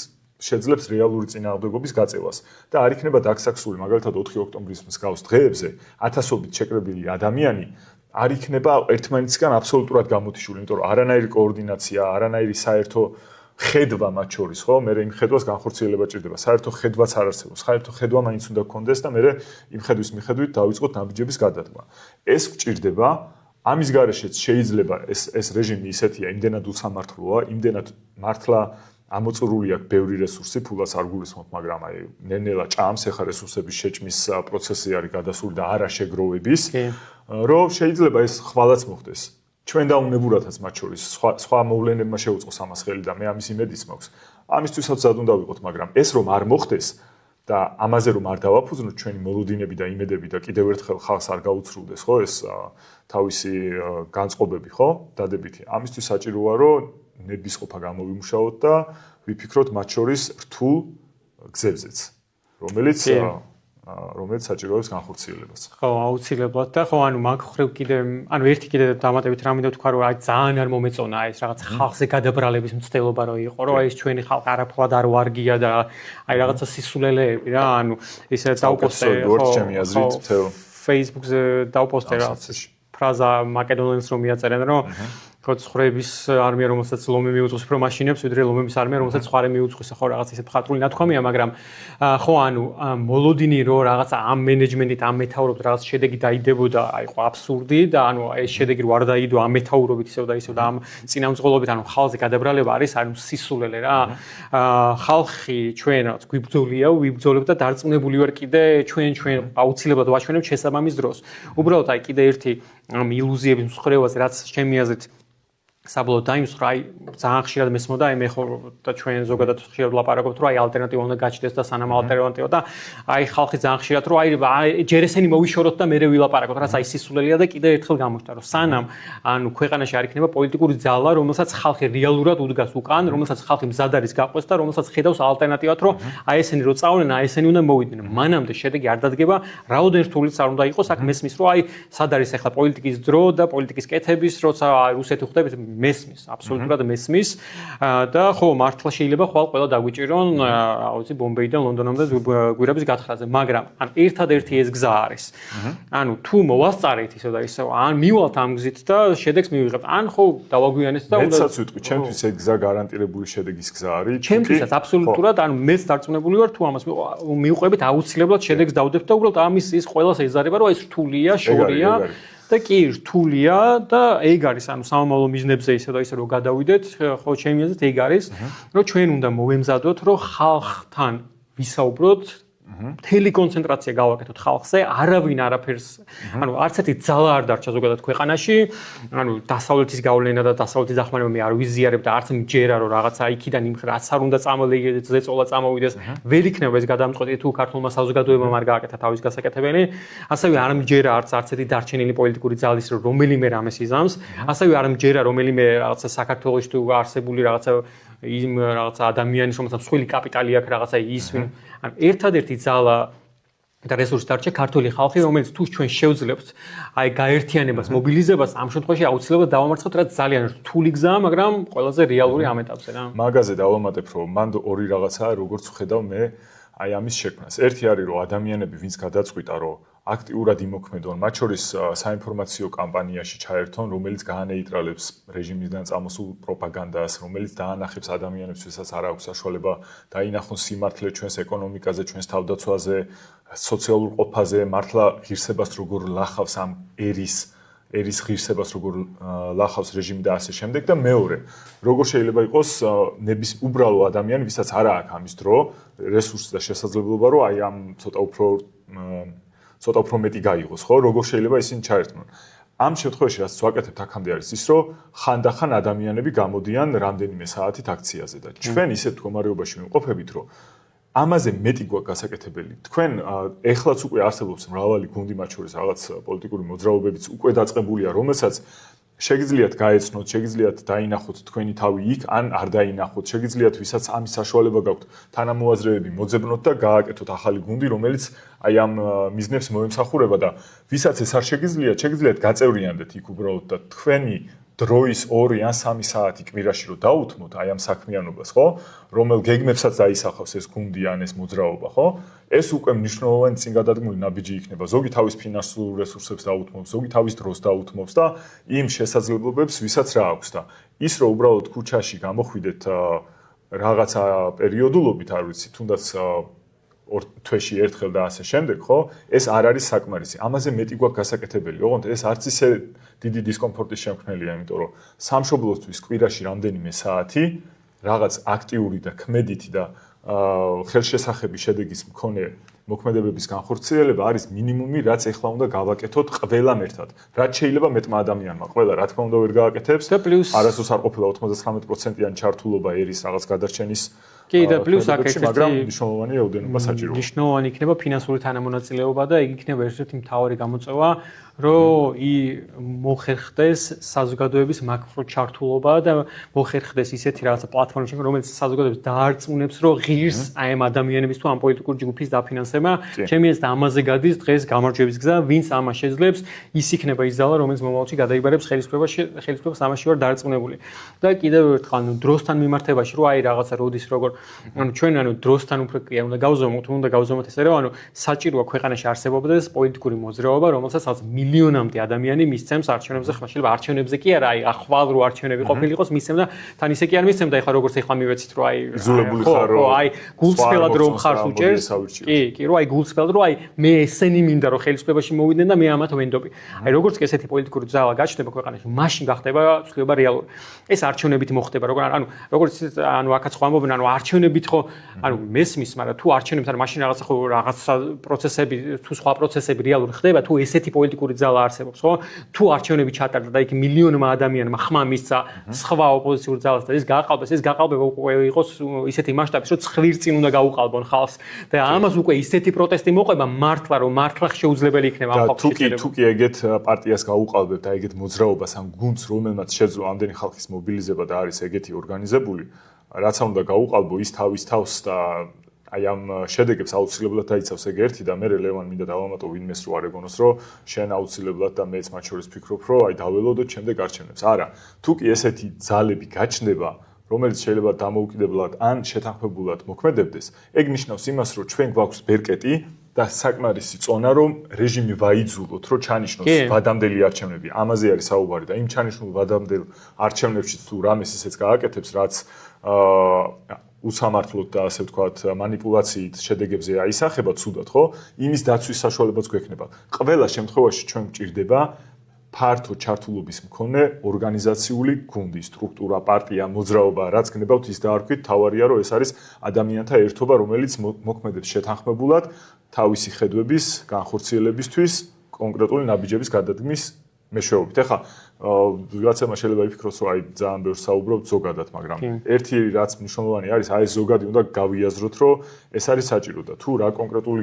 B: შეძლებს რეალური წინააღმდეგობის გაწევას და არ იქნება დაგსაქსული, მაგალითად 4 ოქტომბრის მსგავს დღეებზე ათასობით შეკრებილი ადამიანი არ იქნება ერთმანეთისგან აბსოლუტურად გამოთიშული, იმიტომ რომ არანაირი კოორდინაცია, არანაირი საერთო ხედვა მათ შორის, ხო? მე იმ ხედვას განხორციელება ჭირდება. საერთო ხედვაც არ არსებობს. საერთო ხედვა მაინც უნდა გქონდეს და მე იმ ხედვის მიხედვით დავიწყოთ ნაბიჯების გადადგმა. ეს გჭირდება, ამის გარეშეც შეიძლება ეს რეჟიმი ისეთია, იმდენად უსამართლოა, იმდენად მართლა ამოწურული აქვს ბევრი რესურსი, ფულას არ გულისხმობ, მაგრამ აი ნელ-ნელა ჭამს ეხა რესურსების შეჭმის პროცესი არის გადასული და არა შეგროვების, რომ შეიძლება ეს ხვალაც მოხდეს. ჩვენ დაუნებურათაც მათ შორის სხვა მოვლენებმა შეუწყოს ამას ხელი და მე ამის იმედიც მაქვს. ამისთვისაც ზად უნდა ვიყოთ, მაგრამ ეს რომ არ მოხდეს და ამაზე რომ არ დავაფუძნოთ ჩვენი მოლოდინები და იმედები და კიდევ ერთხელ ხალხს არ გაუცრუდეს, ხო, ეს თავისი განწყობები, ხო, დადებითი. ამისთვის საჭიროა რომ ნებისყოფა გამოვიმუშაოთ და ვიფიქროთ მათ შორის რთულ გზებზეც, რომელიც საჭიროებს განხორციელებას.
A: ხო, აუცილებლად და ხო, ანუ მაგ ხრივ კიდე, ანუ ერთი კიდე დამატებით რა მინდა თქვა, რომ აი ძალიან არ მომეწონა ეს რაღაც ხალხზე გადაბრალების მცდელობა რო იყო, რომ აი ეს ჩვენი ხალხი არაფრად არ ვარგია და აი რაღაცა სისულელეები რა, ანუ ისე დავპოსტე ხო, Facebook-ზე დავპოსტე რა ფრაზა მაკედონელებს რომ მიაწერენ, რომ ცხრების არმია, რომელსაც ლომი მიუძღვის უფრო მაშინებს, ვიდრე ლომების არმია, რომელსაც ხვარი მიუძღვის, ხო, რაღაც ისეთ მხატვრული ნათქვამია, მაგრამ ხო, ანუ მოლოდინი რო რაღაცა ამ მენეჯმენტით, ამ მეთაურობით რაღაც შედეგი დაიდებოდა, აი ხო აბსურდი და ანუ ეს შედეგი რო არ დაიდო ამ მეთაურობით ისევ და ამ წინამძღოლობით, ანუ ხალხზე გადაბრალება არის, ანუ სისულელე რა. ხალხი ჩვენ რაღაც გვიბრძოლია, ვიბრძოლებთ და დარწმუნებული ვარ კიდე ჩვენ აუცილებლად ვაჩვენებთ შესაბამის დროს. უბრალოდ აი კიდე ერთი ილუზიების მსხრევაზე, რაც ჩემი აზრით საბოლოოდ დაიმსხვრა, აი ძალიან ხშირად მესმოდა, აი მე ხო და ჩვენ ზოგადად ხშირად ვლაპარაკობთ, რომ აი ალტერნატივა უნდა გაჩნდეს და სანამ ალტერნატივა და აი ხალხი ძალიან ხშირად რომ აი ჯერ ესენი მოვიშოროთ და მერე ვილაპარაკოთ, რაც აი სისულელია და კიდე ერთხელ გამოჩნდა, რომ სანამ ანუ ქვეყანაში არ იქნება პოლიტიკური ძალა, რომელსაც ხალხი რეალურად უდგას უკან, რომელსაც ხალხი მზად არის გაყვეს და რომელსაც ხედავს ალტერნატივად, რომ აი ესენი რო წავლენ, აი ესენი უნდა მოვიდნენ. მანამდე შედეგი არ დადგება, რაოდენ რთულიც არ უნდა იყოს, აქ მესმის, რომ აი სად არის ახლა პოლიტიკის დრო და პოლიტიკის კეთების, როცა აი რუსეთი ხვდებით მესმის, აბსოლუტურად მესმის და ხო მართლა შეიძლება ხვალ ყველა დაგვიჭირონ, აუცი ბომბეიდან ლონდონამდე გვირაბის გათხრაზე, მაგრამ ან ერთადერთი ეს გზა არის. ანუ თუ მოვასწარეთ ისე და ისე, ან მივალთ ამ გზით და შედეგს მივიღებთ, ან ხო დავაგვიანეთ და
B: მეცაც ვიტყვი, ჩემთვის ეს გზა გარანტირებული შედეგის გზა არის.
A: ჩემთვისაც აბსოლუტურად, ანუ მეც დარწმუნებული ვარ, თუ ამას მივყვებით, აუცილებლად შედეგს დავდებთ და უბრალოდ ამის ის ყველას ეზარება, რომ ეს რთულია, შორია და კი რთულია და ეგ არის, ანუ სამომავლო მიზნებზე ისე და ისე რომ გადავიდეთ, ხო ჩემი აზრით ეგ არის, რომ ჩვენ უნდა მოვემზადოთ, რომ ხალხთან ვისაუბროთ, მთელი კონცენტრაცია გავაკეთოთ ხალხზე, არავინ არაფერს, ანუ არც ერთი ძალა არ დარჩა ზოგადად ქვეყანაში, ანუ დასავლეთის გავლენა და დასავლეთის დახმარება მე არ ვიზიარებ და არც მჯერა რომ რაღაცა იქიდან იმ რაც არ უნდა წამოიდეს, ზეწოლა წამოვიდეს, ვერ იქნება ეს გადამწყვეტი თუ ქართულმა საზოგადოებამ არ გააკეთა თავის გასაკეთებელი, ასევე არ მჯერა არც ერთი დარჩენილი პოლიტიკური ძალის რომელიმე რამეს იზამს, ასევე არ მჯერა რომელიმე რაღაცა საქართველოს თუ არსებული რაღაცა იმ რაღაცა ადამიანის რომელსაც მსხვილი კაპიტალი აქვს რაღაცა ის ანუ ერთადერთი ძალა და რესურსი დარჩა ქართული ხალხი რომელიც თუ ჩვენ შევძლებთ აი გაერთიანებას მობილიზებას ამ შემთხვევაში აუცილებლად დავამარცხოთ რაც ძალიან რთული გზაა მაგრამ ყველაზე რეალური ამ ეტაპზე რა
B: მაგაზე დავამატებ რომ მან ორი რაღაცაა როგორც ვხედავ მე აი ამის შექმნას ერთი არის რომ ადამიანები ვინც გადაწყვიტა რომ აქტიურად იმოქმედონ, მათ შორის საინფორმაციო კამპანიაში ჩაერთონ, რომელიც გაანეიტრალებს რეჟიმიდან წამოსულ პროპაგანდას, რომელიც დაანახებს ადამიანებს, ვისაც არ აქვს საშუალება დაინახონ სიმართლე ჩვენს ეკონომიკაზე, ჩვენს თავდაცვაზე, სოციალურ ყოფაზე, მართლა ღირსებას როგორ ლახავს ამ ერის ღირსებას როგორ ლახავს რეჟიმი და ასე შემდეგ და მეორე, როგორ შეიძლება იყოს ნების უბრალო ადამიანი, ვისაც არ აქვს ამის დრო, რესურსი და შესაძლებლობა, რომ აი ამ ცოტა უფრო მეტი გაიღოს, ხო? როგორ შეიძლება ისინი ჩაერთმონ. ამ შემთხვევაში რაც ვაკეთებთ აქამდე არის ის, რომ ხანდახან ადამიანები გამოდიან რამდენიმე საათით აქციაზე და ჩვენ ისეთ მდგომარეობაში ვიმყოფებით, რომ ამაზე მეტი გვაქვს გასაკეთებელი. თქვენ ეხლაც უკვე არსებობს მრავალი გუნდი, მათ შორის რაღაც პოლიტიკური მოძრაობებიც უკვე დაწყებულია, რომელსაც შეგიძლიათ გაეცნოთ, შეგიძლიათ დაინახოთ თქვენი თავი იქ, ან არ დაინახოთ, შეგიძლიათ ვისაც ამის საშუალება გაქვთ, თანამოაზრეები მოძებნოთ და გააკეთოთ ახალი გუნდი, რომელიც აი ამ მიზნებს მოემსახურება და ვისაც ეს არ შეგიძლიათ გაწევრიანდეთ იქ უბრალოდ და თქვენი დროის 2 ან 3 საათი კვირაში რომ დაუთმოთ აი ამ საქმიანობას, ხო? რომელ გეგმებსაც დაისახავს ეს გუნდი ან ეს მოძრაობა, ხო? ეს უკვე მნიშვნელოვანი წინგადადგმული ნაბიჯი იქნება. ზოგი თავის ფინანსურ რესურსებს დაუთმობს, ზოგი თავის დროს დაუთმობს და იმ შესაძლებლობებს, ვისაც რა აქვს და ის რომ უბრალოდ ქუჩაში გამოხვიდეთ რაღაცა პერიოდულობით, არ ვიცი, თუნდაც თვეში ერთხელ და ასე შემდეგ, ხო? ეს არ არის საკმარისი. ამაზე მეტი გვაქვს გასაკეთებელი. ოღონდ ეს არც ისე დიდი დისკომფორტის შემქმნელია, იმიტომ რომ სამშობლოსთვის კვირაში რამდენიმე საათი რაღაც აქტიური და ქმედითი და ხელშესახები შედეგის მქონე მოქმედებების განხორციელება არის მინიმუმი, რაც ეხლა უნდა გავაკეთოთ ყველამ ერთად. რაც შეიძლება მეტმა ადამიანმა, ყველა რა თქმა უნდა ვერ გააკეთებს.
A: და პლუს
B: არასდროს არ ყოფილა 99%-იანი ჩართულობა ერის რაღაც გადარჩენის
A: კი და პლუს
B: მაგრამ მნიშვნელოვანი რაოდენობა საჭიროა.
A: მნიშვნელოვანი იქნება ფინანსური თანამონაწილეობა და იგი იქნება ერთ-ერთი მთავარი გამოწვევა, რომ მოხერხდეს საზოგადოების მაკრო ჩართულობა და მოხერხდეს ისეთი რაღაცა პლატფორმები, რომელიც საზოგადოებას დაარწმუნებს, რომ ღირს აი ამ ადამიანების თუ ამ პოლიტიკური ჯგუფის დაფინანსება, ჩემი აზრით ამაზე გადის დღეს გამარჯვების გზა, ვინც ამას შეძლებს, ის იქნება ის ძალა, რომელიც მომავალში გადაიბარებს ხელისუფლებას ამაში ვარ დარწმუნებული. და კიდევ ერთხელ დროსთან მიმართებაში, რომ აი რაღაცა როდის როგორ ჩვენ დროსთან უფრო კი უნდა გავზომოთ ესე რომ საჭიროა ქვეყანაში არსებობდეს პოლიტიკური მოძრაობა, რომელსაც მილიონამდე ადამიანი მისცემს არჩევნებზე ხმა. შეიძლება არჩევნებზე კი არა, აი ახვალ რო არჩევნები ყოფილიყოს, მისცემ და თან ისე კი არ მისცემ და ეხლა როგორც ეხლა მივეცით რომ აი
B: ზულებული ხარ რომ
A: აი გულწრფელად რომ ხარს უჭერს. კი, რომ აი გულწრფელად რომ აი მე ესენი მინდა რომ ხელისუფლებაში მოვიდნენ და მე ამათ ვენდობი. აი როგორც კი ესეთი პოლიტიკური ძალა გაჩნდება ქვეყანაში, მაშინ გახდება ცვლილება რეალური. ეს არჩევნებით მოხდება, როგორც აქაც ხო ამბობენ, არჩევნებით ხო, მესმის, მაგრამ თუ არჩევნებთან მაშინ რაღაცა პროცესები, თუ სხვა პროცესები რეალური ხდება, თუ ესეთი პოლიტიკური ძალა არსებობს, ხო? თუ არჩევნები ჩატარდა და იქ მილიონმა ადამიანმა ხმა მისცა სხვა ოპოზიციურ ძალას და ეს გაყალბება უკვე იყოს ისეთი მასშტაბის, რომ ცხვირ წინ უნდა გაუყალბონ ხალხს და ამას უკვე ისეთი პროტესტი მოყვება მართლა, რომ მართლა შეუძლებელი იქნება ამ ხალხის შეჭრება.
B: თუ კი ეგეთ პარტიას გაუყალბებთ, აი ეგეთ მოძრაობას, ამ გუნდს, რომელმაც შეძლო ამდენი ხალხის მობილიზება და არის ეგეთი ორგანიზებული, რაც უნდა გაუყალბო ის თავის თავს და აი ამ შედეგებს აუცილებლად დაიცავს ეგ ერთი და მე ლევან მინდა დავამატო ვინმეს რო არ ეგონოს რომ შენ აუცილებლად და მეც მათ შორის ვფიქრობ რომ აი დაველოდოთ შემდეგ არჩევნებს. არა, თუ კი ესეთი ძალები გაჩნდება, რომელიც შეიძლება დამოუკიდებლად ან შეთანხმებულად მოქმედებდეს, ეგ ნიშნავს იმას, რომ ჩვენ გვაქვს ბერკეტი და საკმარისი წონა, რომ რეჟიმი ვაიძულოთ, რომ ჩანიშნოს ვადამდელი არჩევნები. ამაზე არის საუბარი და იმ ჩანიშნულ ვადამდელ არჩევნებშიც თუ რამეს ისეც გააკეთებს, რაც უსამართლოდ და ასე ვთქვათ, манипуляციით შედეგებზე აისახება ცუდად, ხო? იმის დაცვის საშუალებაც გვექნება. ყველა შემთხვევაში ჩვენ გვჭირდება ფართო ჩართულობის მქონე ორგანიზაციული გუნდი, სტრუქტურა, პარტია, მოძრაობა, რაც გნებავთ ის დაარქვით, თავარია რომ ეს არის ადამიანთა ერთობა, რომელიც მოქმედებს შეთანხმებულად თავისი ხედვების განხორციელებისთვის კონკრეტული ნაბიჯების გადადგმის მეშვეობით. ეხლა ვიღაცებმა შეიძლება იფიქროს, რომ აი ძალიან ბევრს საუბრობთ ზოგადად, მაგრამ ერთი რაც მნიშვნელოვანი არის, აი ეს ზოგადი უნდა გავიაზროთ, რომ ეს არის საჭირო და თუ რა კონკრეტული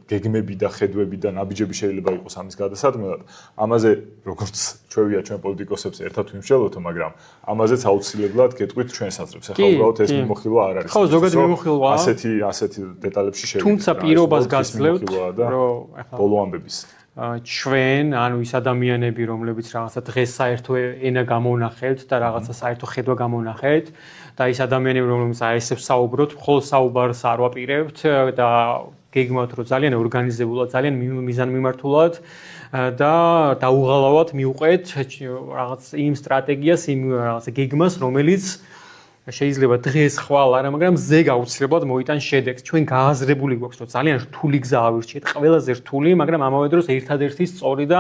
B: გეგმები და ხედვები და ნაბიჯები შეიძლება იყოს ამის გადასადგმელად, ამაზე როგორც ჩვევია ჩვენ პოლიტიკოსებს ერთად ვიმსჯელოთ, მაგრამ ამაზეც აუცილებლად გეტყვით ჩვენს აზრებს. ეხლა უბრალოდ ეს მიმოხილვა არ არის.
A: ხო, ზოგადი მიმოხილვა.
B: ასეთი დეტალებში შევიდეთ.
A: თუმცა პირობას გასძლევთ,
B: რომ ეხლა ბოლო ამბების
A: ჩვენ, ანუ ის ადამიანები, რომლებიც რაღაცა დღეს საერთო ენა გამონახეთ და რაღაცა საერთო ხედვა გამონახეთ და ის ადამიანები, რომლებიც აესებს საუბრობთ, მხოლოდ საუბარს არ ვაპირებთ და გეგმავთ, რომ ძალიან ორგანიზებულად, ძალიან მიზანმიმართულად და დაუღალავად მივყვეთ რაღაც იმ სტრატეგიას, იმ რაღაცა გეგმას, რომელიც შეიძლება დღეს ხვალ არა, მაგრამ ზეგ აუცილებლად მოიტან შედეგს. ჩვენ გააზრებული გვაქვს, რომ ძალიან რთული გზა ავირჩიეთ, ყველაზე რთული, მაგრამ ამავე დროს ერთადერთი სწორი და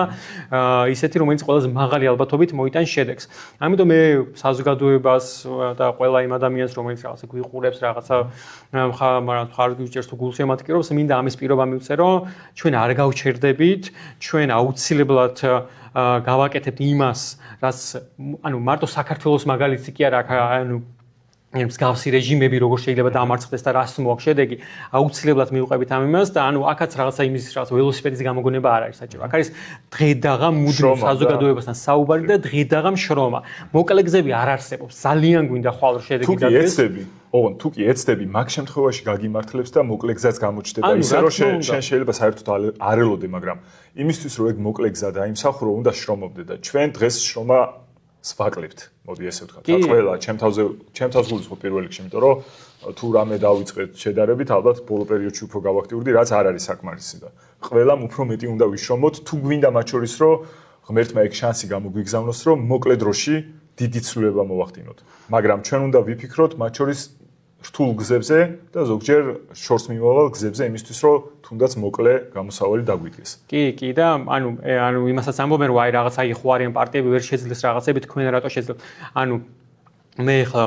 A: ისეთი, რომელიც ყველაზე მაღალი ალბათობით მოიტან შედეგს. ამიტომ მე საზოგადოებას და ყველა იმ ადამიანს, რომელიც რაღაცა გვიყურებს, რაღაცა მხარს გვიჭერს თუ გულშემატკივრობს, მინდა ამის პირობა მივცე, რომ ჩვენ არ გავჩერდებით, ჩვენ აუცილებლად გავაკეთებთ იმას, რაც ანუ მარტო საქართველოს მაგალითი კი არა, ანუ მსგავსი რეჟიმები როგორ შეიძლება დამარცხდეს და რას მოაქვს შედეგი, აუცილებლად მივყვებით ამ იმას და ანუ აქაც რაღაცა იმის რაღაც ველოსიპედის გამოგონება არ არის საჭირო. აქ არის დღედაღა მუდმივ საზოგადოებასთან საუბარი და დღედაღა შრომა. მოკლე გზები არ არსებობს. ძალიან გვინდა ხვალ შედეგი
B: დადგეს. თუ კი ეცდები, მაგ შემთხვევაში გაგიმართლებს და მოკლე გზაც გამოჩნდება. ისე რომ შენ შეიძლება საერთოდ არ ელოდე, მაგრამ იმისთვის რომ ეგ მოკლე გზა დაიმსახურო, უნდა შრომობდე და ჩვენ დღეს შრომა ვაკლებთ. მოდი ესე ვთქვა. ყველა ჩემ თავს გულისხმობ პირველ რიგში, იმიტომ რომ თუ რამე დავიწყეთ შედარებით, ალბათ ბოლო პერიოდში უფრო გავაქტიურდი, რაც არ არის საკმარისი და ყველამ უფრო მეტი უნდა ვიშრომოთ, თუ გვინდა მათ შორის რომ ღმერთმა ეგ შანსი გამოგვიგზავნოს, რომ მოკლე დროში დიდი ცვლილება მოვახდინოთ. მაგრამ ჩვენ უნდა ვიფიქროთ მათ შორის რთულ გზებზე და ზოგჯერ შორს მიმავალ გზებზე იმისთვის, რომ თუნდაც მოკლე გამოსავალი დაგვიდგეს.
A: კი და ანუ იმასაც ამბობენ, რომ აი რაღაცა ხო არიან პარტიები ვერ შეძლეს რაღაცები, თქვენ რატო შეძლებთ? ანუ მე ხა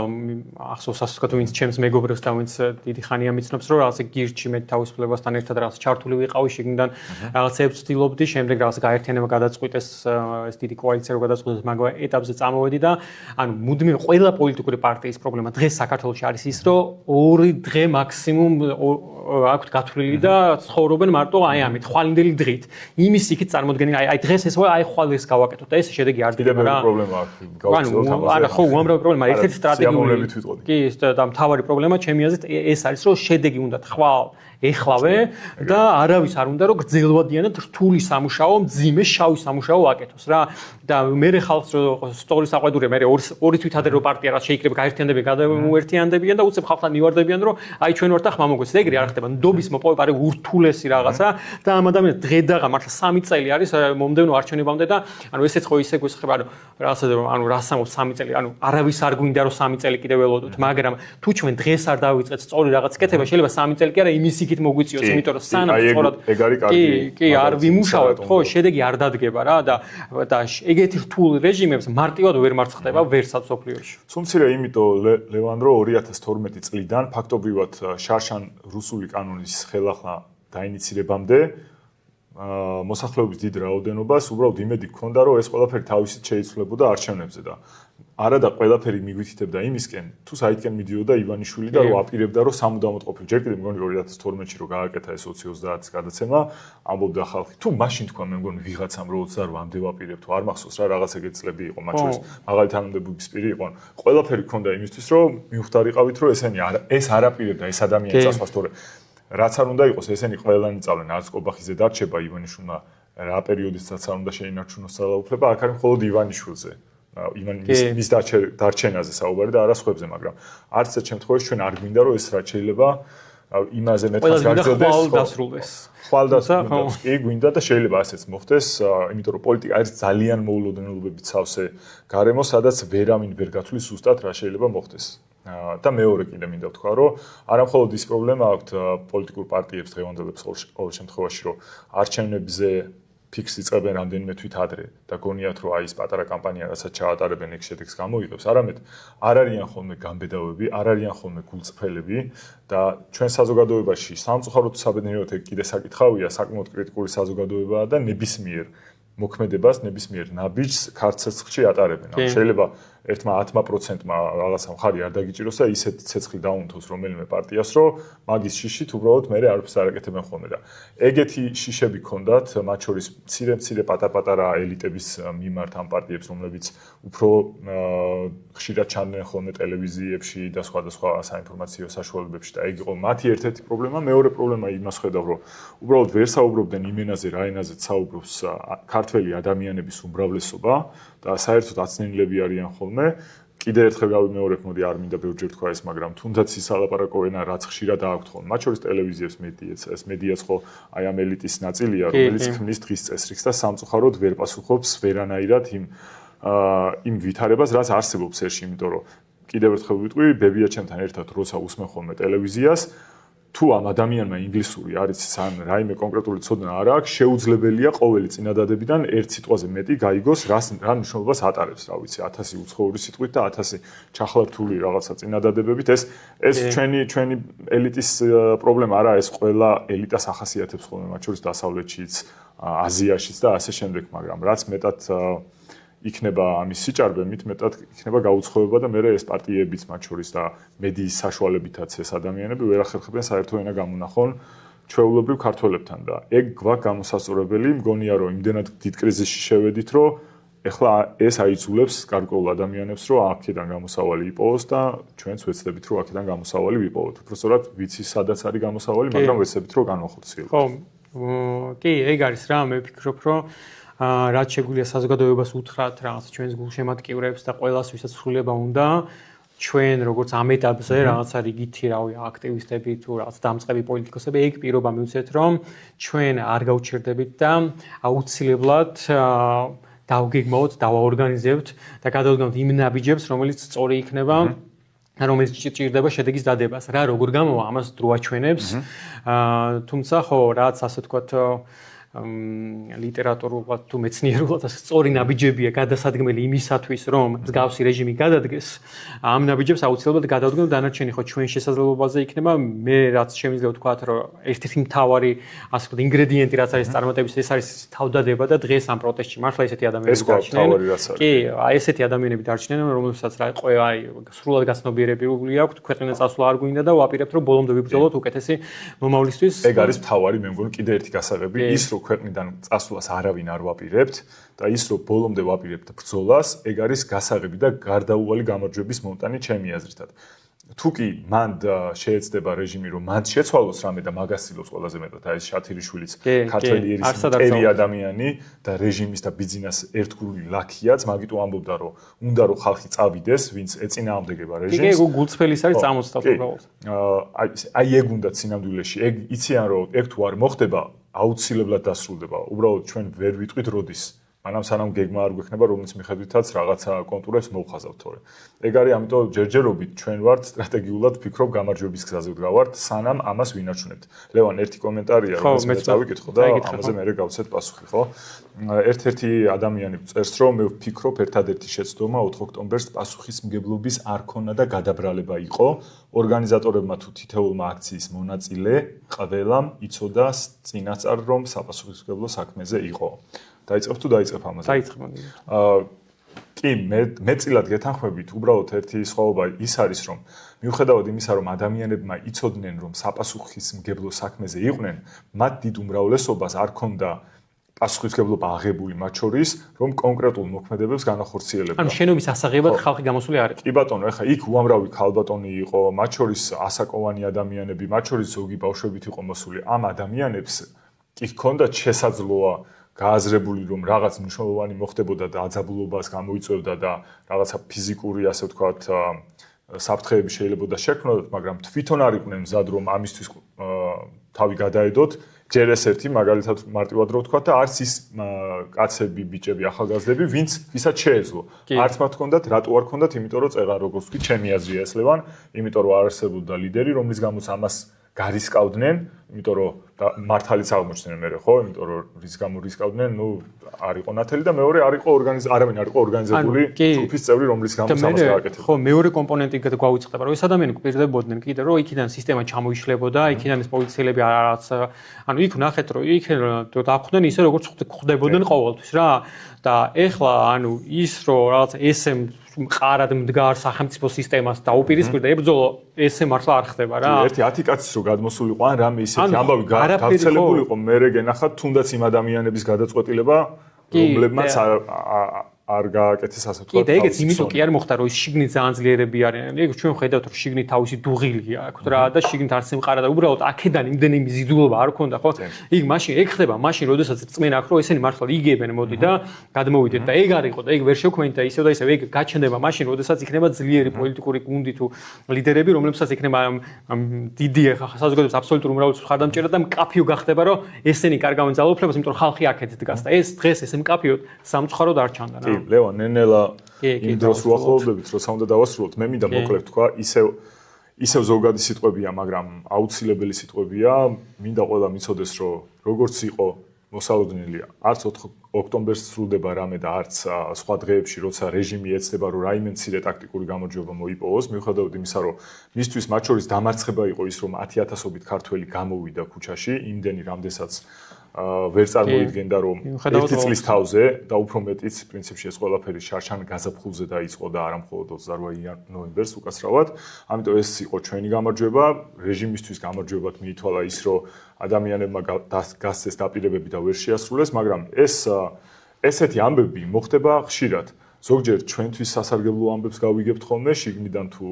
A: ახსოვს ასე ვთქვათ, ვინც ჩემს მეგობრებს და ვინც დიდი ხანია მიცნობს, რომ რაღაცა გირჩი მე თავისუფლებასთან ერთად რაღაც ჩართული ვიყავი, შიგნიდან რაღაცებს ვცდილობდი, შემდეგ რაღაც გაერთიანება გადაწყვიტეს, ეს დიდი კოალიცია რო გადაწყვიტეს, მაგ ეტაპზე წამოვედი და ანუ მუდმივ ყველა პოლიტიკური პარტიის პრობლემა დღეს საქართველოში არის ის, რომ ორი დღე მაქსიმუმ აქვთ გათვლილი და ცხოვრობენ მარტო აი ამით, ხვალინდელი დღით. იმის იქით წარმოდგენილი, აი დღეს ეს აი ხვალ ეს გავაკეთოთ და ეს შედეგი არ დგება რა.
B: პრობლემა აქვს, გავხსოვთ ამაზე.
A: არა, ხო, უამრავი პრობლემა, ერთ-ერთი სტრატეგიული. კი, და მთავარი პრობლემა ჩემი აზრით ეს არის, რომ შედეგი უნდა ხვალ ეხლავე და არავის არ უნდა რომ გრძელვადიანად რთული სამუშაო, მძიმე შავი სამუშაო აკეთოს რა. და მე ხალხს სტორის აყვედურია, მე ორი თვითადერო პარტია რაც შეიძლება გაერთიანდებიან, გადამოერთიანდებიან და უცებ ხალხთან მივარდებიან, რომ აი ჩვენ ვართ და ხმა მოგვეცეთ. ეგრე არ ხდება. ნდობის მოპოვება არის ურთულესი რაღაცა და ამ ადამიანს დღედაღა მართლა 3 წელი არის მომდევნო არჩევნებამდე და ანუ ესეც ხო ისე გვესხება, რაღაცა ანუ რას ამბობ 3 წელი, ანუ არავის არ გვინდა რომ 3 წელი კიდევ ველოდოთ, მაგრამ თუ ჩვენ დღეს არ დავიწყეთ სწორი რაღაც კეთება, შეიძლება 3 წელი კი არა იმის იქით მოგვიწიოს, იმიტომ რომ სანამ სწორად
B: ეგ არის კარგი.
A: კი, არ ვიმუშავებთ, ხო, შედეგი არ დადგება რა და ეგეთი რთული რეჟიმებს მარტივად ვერ მარცხდება ვერსაც სოფლიოში.
B: სულცირე იმიტომ ლევან რომ 2012 წლიდან ფაქტობრივად შარშან რუსული კანონის ხელახლა დაინიცირებამდე მოსახლეობის დიდ რაოდენობას უბრალოდ იმედი ჰქონდა რომ ეს ყველაფერი თავისით შეიცვლებოდა არჩევნებზე და არა და ყველაფერი მიგვითითებდა იმისკენ თუ საითკენ მიდიოდა ივანიშვილი და რომ აპირებდა რომ სამუდამოდ ყოფილ ჯერ კიდევ მგონი 2012-ში რომ გააკეთა ეს 20-30-ის გადაცემა ამბობდა ხალხი თუ მაშინ თქვა მე მგონი ვიღაცამ რომ 28-მდე ვაპირებ თუ არ მახსოვს რა რაღაც ეგეთი წლები იყო მათ შორის მაღალი თანამდებობის პირი იყო ყველაფერი ჰქონდა იმისთვის რომ მიუხვდარიყავით რომ ეს არ აპირებდა ეს ადამიანი წასვლას თორე რაც არ უნდა იყოს, ესენი ყველანი წავlen, არც ყობახიზე დარჩება ივანიშვილმა რა პერიოდისაც არ უნდა შეინარჩუნოს ძალაუფლება, აქ არის მხოლოდ ივანიშვილზე. მის დარჩენაზე საუბარი და არა სხვებზე, მაგრამ არც ერთ შემთხვევაში ჩვენ არ გვინდა რომ ეს რაც შეიძლება იმაზე მეტყავს
A: გაგრძელდეს.
B: ხვალდასრულდეს. კი, გვინდა და შეიძლება ასეც მოხდეს, იმიტომ რომ პოლიტიკა არის ძალიან მოულოდნელობებით სავსე გარემო, სადაც ვერავინ ვერ გათვლის ზუსტად რა შეიძლება მოხდეს. და მეორე კიდე მინდა ვთქვა, რომ არა მხოლოდ ის პრობლემა აქვს პოლიტიკურ პარტიებს დღევანდელებს ყოველ შემთხვევაში, რომ არჩევნებზე ფიქსი წებენ რამდენიმე თვით ადრე და გონიათ რომ აი ეს პატარა კამპანია რასაც ჩაატარებენ ეგ შედეგს გამოიღებს. არამედ არ არიან ხოლმე გამბედავები, არ არიან ხოლმე გულწრფელები და ჩვენ საზოგადოებაში სამწუხაროდ საბედნიეროდ ეგ კიდე საკითხავია, საკმაოდ კრიტიკული საზოგადოებაა და ნებისმიერ მოქმედებას, ნებისმიერ ნაბიჯს ქარცეცხლში ატარებენ. ანუ შეიძლება ერთმა 10%-მა რაღაცა მხარი არ დაგიჭიროს და ისეთი ცეცხლი დაუნთოს რომელიმე პარტიას, რომ მაგის შიშით უბრალოდ მე არაფერს არ აკეთებენ ხოლმე და ეგეთი შიშები ქონდათ, მათ შორის მცირე პატარ-პატარა ელიტების მიმართ ამ პარტიებს, რომლებიც უფრო ხშირად ჩანდნენ ხოლმე ტელევიზიებში და სხვადასხვა საინფორმაციო საშუალებებში და ეგ იყო მათი ერთ-ერთი პრობლემა. მეორე პრობლემა იმას ხედავ, რომ უბრალოდ ვერ საუბრობდნენ იმ ენაზე, რა ენაზეც საუბრობს ქართველი ადამიანების უმრავლესობა და საერთოდ აცნენილები არიან ხოლმე. კიდე ერთხელ გავიმეორებ, მოდი არ მინდა ბევრჯერ თქვა ეს, მაგრამ თუნდაც ის ალაპარაკო ენა რაც ხშირად აქვთ ხოლმე. მათ შორის ტელევიზიებს ეს მედიაც ხო აი ამ ელიტის ნაწილია, რომელიც ქმნის დღის წესრიგს და სამწუხაროდ ვერ პასუხობს ვერანაირად იმ ვითარებას, რაც არსებობს ერში, იმიტომ რომ კიდევ ერთხელ ვიტყვი, ბებია ჩემთან ერთად როცა усმენ ხოლმე ტელევიზიას, თუ ამ ადამიანმა ინგლისური არის ან რაიმე კონკრეტული ცოდნა არ აქვს, შეუძლებელია ყოველი წინადადებიდან ერთ სიტყვაზე მეტი გაიგოს, რა მნიშვნელობას ატარებს, რა ვიცი, 1000 უცხოური სიტყვით და 1000 ჩახლართული რაღაცა წინადადებებით. ეს ჩვენი ელიტის პრობლემა არა, ეს ყველა ელიტას ახასიათებს ხოლმე, მათ შორის დასავლეთშიც, აზიაშიც და ასე შემდეგ, მაგრამ რაც მეტად იქნება ამის სიჭარბე, მით მეტად იქნება გაუცხოება და მე ეს პარტიებიც მათ შორის და მედიის საშუალებითაც ეს ადამიანები ვერ ახერხებენ საერთო ენა გამონახონ ჩვეულებრივ ქართველებთან და ეგ გვაქვს გამოსასწორებელი, მგონია რომ იმდენად დიდ კრიზისში შევედით, რომ ეხლა ეს აიძულებს გარკვეულ ადამიანებს, რომ აქედან გამოსავალი იპოვოს და ჩვენც ვეცდებით, რომ აქედან გამოსავალი ვიპოვოთ. უბრალოდ ვიცი, სადაც არის გამოსავალი, მაგრამ ვეცდებით, რომ განვახორციელოთ.
A: ხო, კი, ეგ არის რა, მე ვფიქრობ, რომ რაც შეგვიძლია საზოგადოებას უთხრათ რაღაც ჩვენს გულშემატკივრებს და ყველას ვისაც სრულიება უნდა ჩვენ როგორც ამ ეტაპზე რაღაცა რიგითი რავი აქტივისტები თუ რაღაც დამწყები პოლიტიკოსები ეგ პირობა მივცეთ რომ ჩვენ არ გავჩერდებით და აუცილებლად დავგეგმოთ, დავაორგანიზებთ და გადავდგამთ იმ ნაბიჯებს, რომელიც სწორი იქნება რომელიც ჭირდება შედეგის დადებას. რა როგორ გამოვა ამას დრო აჩვენებს. თუმცა ხო რაც ასე ვთქვათ ლიტერატურულად თუ მეცნიერულად ასე სწორი ნაბიჯებია გადასადგმელი იმისათვის, რომ მსგავსი რეჟიმი გადადგეს. ამ ნაბიჯებს აუცილებლად გადავდგმოთ, დანარჩენი ხო ჩვენ შესაძლებლობაზე იქნება. მე რაც შემიძლია ვთქვათ, რომ ერთ-ერთი მთავარი ასე ვთქვათ ინგრედიენტი რაც არის წარმატების, ეს არის თავდადება და დღეს ამ პროტესტში მართლა ესეთი ადამიანები დარჩნენ. კი, აი ესეთი ადამიანები დარჩნენ, რომელსაც აი სრულად გაცნობიერებული აქვთ, ქვეყნის წასვლა არ გვინდა და ვაპირებთ, რომ ბოლომდე ვიბრძოლოთ უკეთესი მომავლისთვის.
B: ეგ არის მთავარი, მე მგონი კიდე ერთი გასაღები, ის რომ ქვეყნიდან წასვლას არავინ არ ვაპირებთ და ის რომ ბოლომდე ვაპირებთ ბრძოლას, ეგ არის გასაღები და გარდაუვალი გამარჯვების მომტანი ჩემი აზრით. თუ კი მან შეეცდება რეჟიმი რომ მან შეცვალოს რამე და მაგასილოს ყველაზე მეტად აი ეს შათირიშვილიც ქართველი ერის ერი ადამიანი და რეჟიმის და ბიზნეს ერთგული ლაქიაც მაგიტო ამბობდა რომ უნდა რომ ხალხი წავიდეს ვინც ეწინააღმდეგება რეჟიმს.
A: კი, ეგ გულწრფელის არის წამოწტა უბრალოდ.
B: აი ეგ უნდა სინამდვილეში ეგ იციან რომ ეგ თუ არ მოხდება აუცილებლად დასრულდება. უბრალოდ ჩვენ ვერ ვიტყვით როდის. მანამ სანამ გეგმა არ გვექნება, რომლის მიხედვითაც რაღაცა კონტურებს მოვხაზავთ თორე. ეგ არის, ამიტომ ჯერჯერობით ჩვენ ვართ სტრატეგიულად ვფიქრობ გამარჯვების გზაზე ვდგავართ, სანამ ამას ვინაჩვენებთ. ლევან, ერთი კომენტარია, რომელიც მე წავიკითხო და ამაზე მე გავცეთ პასუხი, ხო? ერთ-ერთი ადამიანი წერს, რომ მე ვფიქრობ, ერთადერთი შეცდომა 4 ოქტომბერს პასუხისმგებლობის არ ქონა და გადაბრალება იყო. ორგანიზატორებმა თუ თითოეულმა აქციის მონაწილე ყველამ იცოდა წინასწარ, რომ საპასუხისმგებლო საქმეზე იყო. დაიწყებ თუ დაიწყებ ამაზე?
A: დაიწყებ.
B: კი, მე წილად გეთანხმებით, უბრალოდ ერთი სხვაობა ის არის, რომ მიუხედავად იმისა, რომ ადამიანებმა იცოდნენ, რომ საპასუხისმგებლო საქმეზე იყვნენ, მათ დიდ უმრავლესობას არ ქონდა პასუხისმგებლობა აღებული მათ შორის, რომ კონკრეტულ მოქმედებებს განახორციელებდა.
A: ანუ შენობის ასაღებად ხალხი გამოსული არ იყო.
B: კი ბატონო, ეხლა იქ უამრავი ქალბატონი იყო, მათ შორის ასაკოვანი ადამიანები, მათ შორის ზოგი ბავშვებით იყო მოსული. ამ ადამიანებს კი ჰქონდათ შესაძლოა გააზრებული, რომ რაღაც მნიშვნელოვანი მოხდებოდა და აძაბულობას გამოიწვევდა და რაღაცა ფიზიკური, ასე ვთქვათ, საფრთხეები შეიძლება შექმნოდათ, მაგრამ თვითონ არ იყვნენ მზად, რომ ამისთვის თავი გადაედოთ. ჯერ ეს ერთი მაგალითად მარტივად რო ვთქვა და არც ის კაცები, ბიჭები, ახალგაზრდები, ვისაც შეეძლო. არც მათ ჰქონდათ, რატო არ ჰქონდათ, იმიტომ რომ წეღარ როგორც ვთქვი, ჩემი აზრია ეს ლევან, იმიტომ რომ არ არსებობდა ლიდერი, რომლის გამოს ამას გარისკავდნენ, იმიტომ რომ მართალიც აღმოჩნდნენ მე ხო, იმიტომ რომ რის გამო რისკავდნენ, ნუ არ იყო ნათელი და მეორე არ იყო არავინ არ იყო ორგანიზებული ჯგუფის წევრი, რომლის გამო ამას გააკეთებდა.
A: ხო, მეორე კომპონენტი გვაუწყდება, რომ ეს ადამიანები გვპირდებოდნენ კიდე, რომ იქიდან სისტემა ჩამოიშლებოდა, იქიდან ეს პოლიციელები რაღაც, ანუ იქ ნახეთ, რომ იქ დახვდნენ ისე როგორც ხვდებოდნენ ყოველთვის რა. და ეხლა ანუ ის რომ რაღაც SM მყარად მდგარ სახელმწიფო სისტემას დაუპირისპირდა, ებრძოლო ესე მართლა არ ხდება რა.
B: ერთი 10 კაცის რო გადმოსულიყო, ან რამე ისეთი ამბავი გავრცელებულიყო, მე გენახათ თუნდაც იმ ადამიანების გადაწყვეტილება, რომლებმაც არ გააკეთეს ასე ვთქვათ.
A: კი და ეგეც იმიტომ კი არ მოხდა, რომ ის შიგნით ძალიან ძლიერები არიან. ეგ ჩვენ ხედავთ, რომ შიგნით თავისი დუღილი აქვს რა და შიგნით არ სიმყარა და უბრალოდ აქედან იმდენი მიზიდულობა არ ქონდა, ხო? იქ მაშინ ეგ ხდება, მაშინ როდესაც წმენა აქვს, რომ ესენი მართლა იგებენ, მოდი და გადმოვიდეთ და ეგ არ იყო და ეგ ვერ შევქმნით და ისევ და ისევ ეგ გაჩნდება მაშინ, როდესაც იქნება ძლიერი პოლიტიკური გუნდი თუ ლიდერები, რომლებსაც იქნება დიდი საზოგადოების აბსოლუტურ უმრავლესობას ხარდამჭერდა და მკაფიო გახდება, რომ ესენი კარგავენ ძალაუფლებას, იმიტომ რომ ხალხი აქეთ დგას და ეს დღეს ესე მკაფიოდ სამწუხაროდ არ ჩანდა რა.
B: ლევან, ნენელა იმ დროს რო ახლობდებით, როცა უნდა დავასრულოთ, მე მინდა მოკლედ თქვა, ისევ ზოგადი სიტყვებია, მაგრამ აუცილებელი სიტყვებია, მინდა ყველა მიცოდეს, რომ როგორც იყო მოსალოდნელი, არც 4 ოქტომბერს სრულდება რამე და არც სხვა დღეებში, როცა რეჟიმი ეცდება, რომ რაიმე მცირე ტაქტიკური გამარჯვება მოიპოვოს, მიუხედავად იმისა, რომ მისთვის მათ შორის დამარცხება იყო ის, რომ 10,000-ობით ქართველი გამოვიდა ქუჩაში, იმდენი რამდენსაც ვერ წარმოიდგენდა, რომ ერთი წლის თავზე და უფრო მეტიც პრინციპში ეს ყველაფერი შარშან გაზაფხულზე დაიწყო და არა მხოლოდ 28 ნოემბერს უკაცრავად. ამიტომ ეს იყო ჩვენი გამარჯვება, რეჟიმისთვის გამარჯვებად მიითვალა ის, რომ ადამიანებმა გასცეს დაპირებები და ვერ შეასრულეს, მაგრამ ესეთი ამბები მოხდება ხშირად. ზოგჯერ ჩვენთვის სასარგებლო ამბებს გავიგებთ ხოლმე შიგნიდან თუ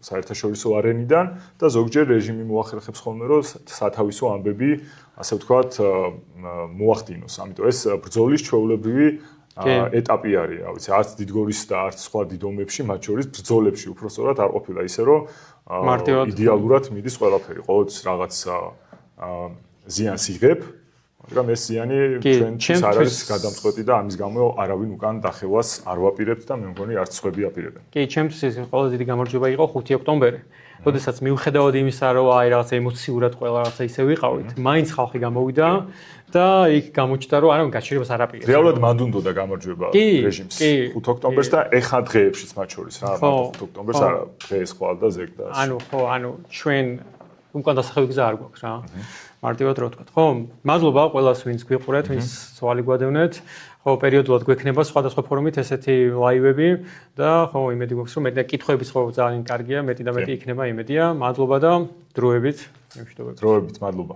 B: საერთაშორისო არენიდან და ზოგჯერ რეჟიმი მოახერხებს ხოლმე, რომ სათავისო ამბები, ასე ვთქვათ, მოახდინოს. ამიტომ ეს ბრძოლის ჩვეულებრივი ეტაპი არის, რა ვიცი, არც დიდგორის და არც სხვა დიდ ომებში, მათ შორის ბრძოლებში უпростоრად არ ყოფილა ისე, რომ იდეალურად მიდის ყველაფერი, ყოველთვის რაღაც ზიანს იღებ, მაგრამ ეს ზიანი ჩვენთვის არ არის გადამწყვეტი და ამის გამო არავინ უკან დახევას არ ვაპირებთ და მე მგონი არც სხვები აპირებენ.
A: კი, ჩემთვის ეს ყველაზე დიდი გამარჯვება იყო 5 ოქტომბერი. როდესაც მიუხედავად იმისა, რომ აი რაღაც ემოციურად ყველა რაღაცა ისე ვიყავით, მაინც ხალხი გამოვიდა და იქ გამოჩნდა, რომ არავინ გაჩერებას არ აპირებს.
B: რეალურად მანდ უნდოდა გამარჯვება რეჟიმს 5 ოქტომბერს და ეხა დღეებშიც მათ შორის რა, 5 ოქტომბერს არა, დღეს ხვალ და ზეგ და
A: ანუ ხო, ანუ ჩვენ უკან დასახევი გზა არ გვაქვს რა. მარტივად რო ვთქვათ, ხო? მადლობა ყველას, ვინც გვიყურეთ, ვინც სვალი გვადევნეთ. ხო, პერიოდულად გვექნება სხვადასხვა ფორუმით ესეთი ლაივები და ხო, იმედი გვაქვს, რომ მეტი კითხვებიც ხო ძალიან კარგია, მეტი და მეტი იქნება იმედია. მადლობა და დროებით,
B: დროებით, მადლობა.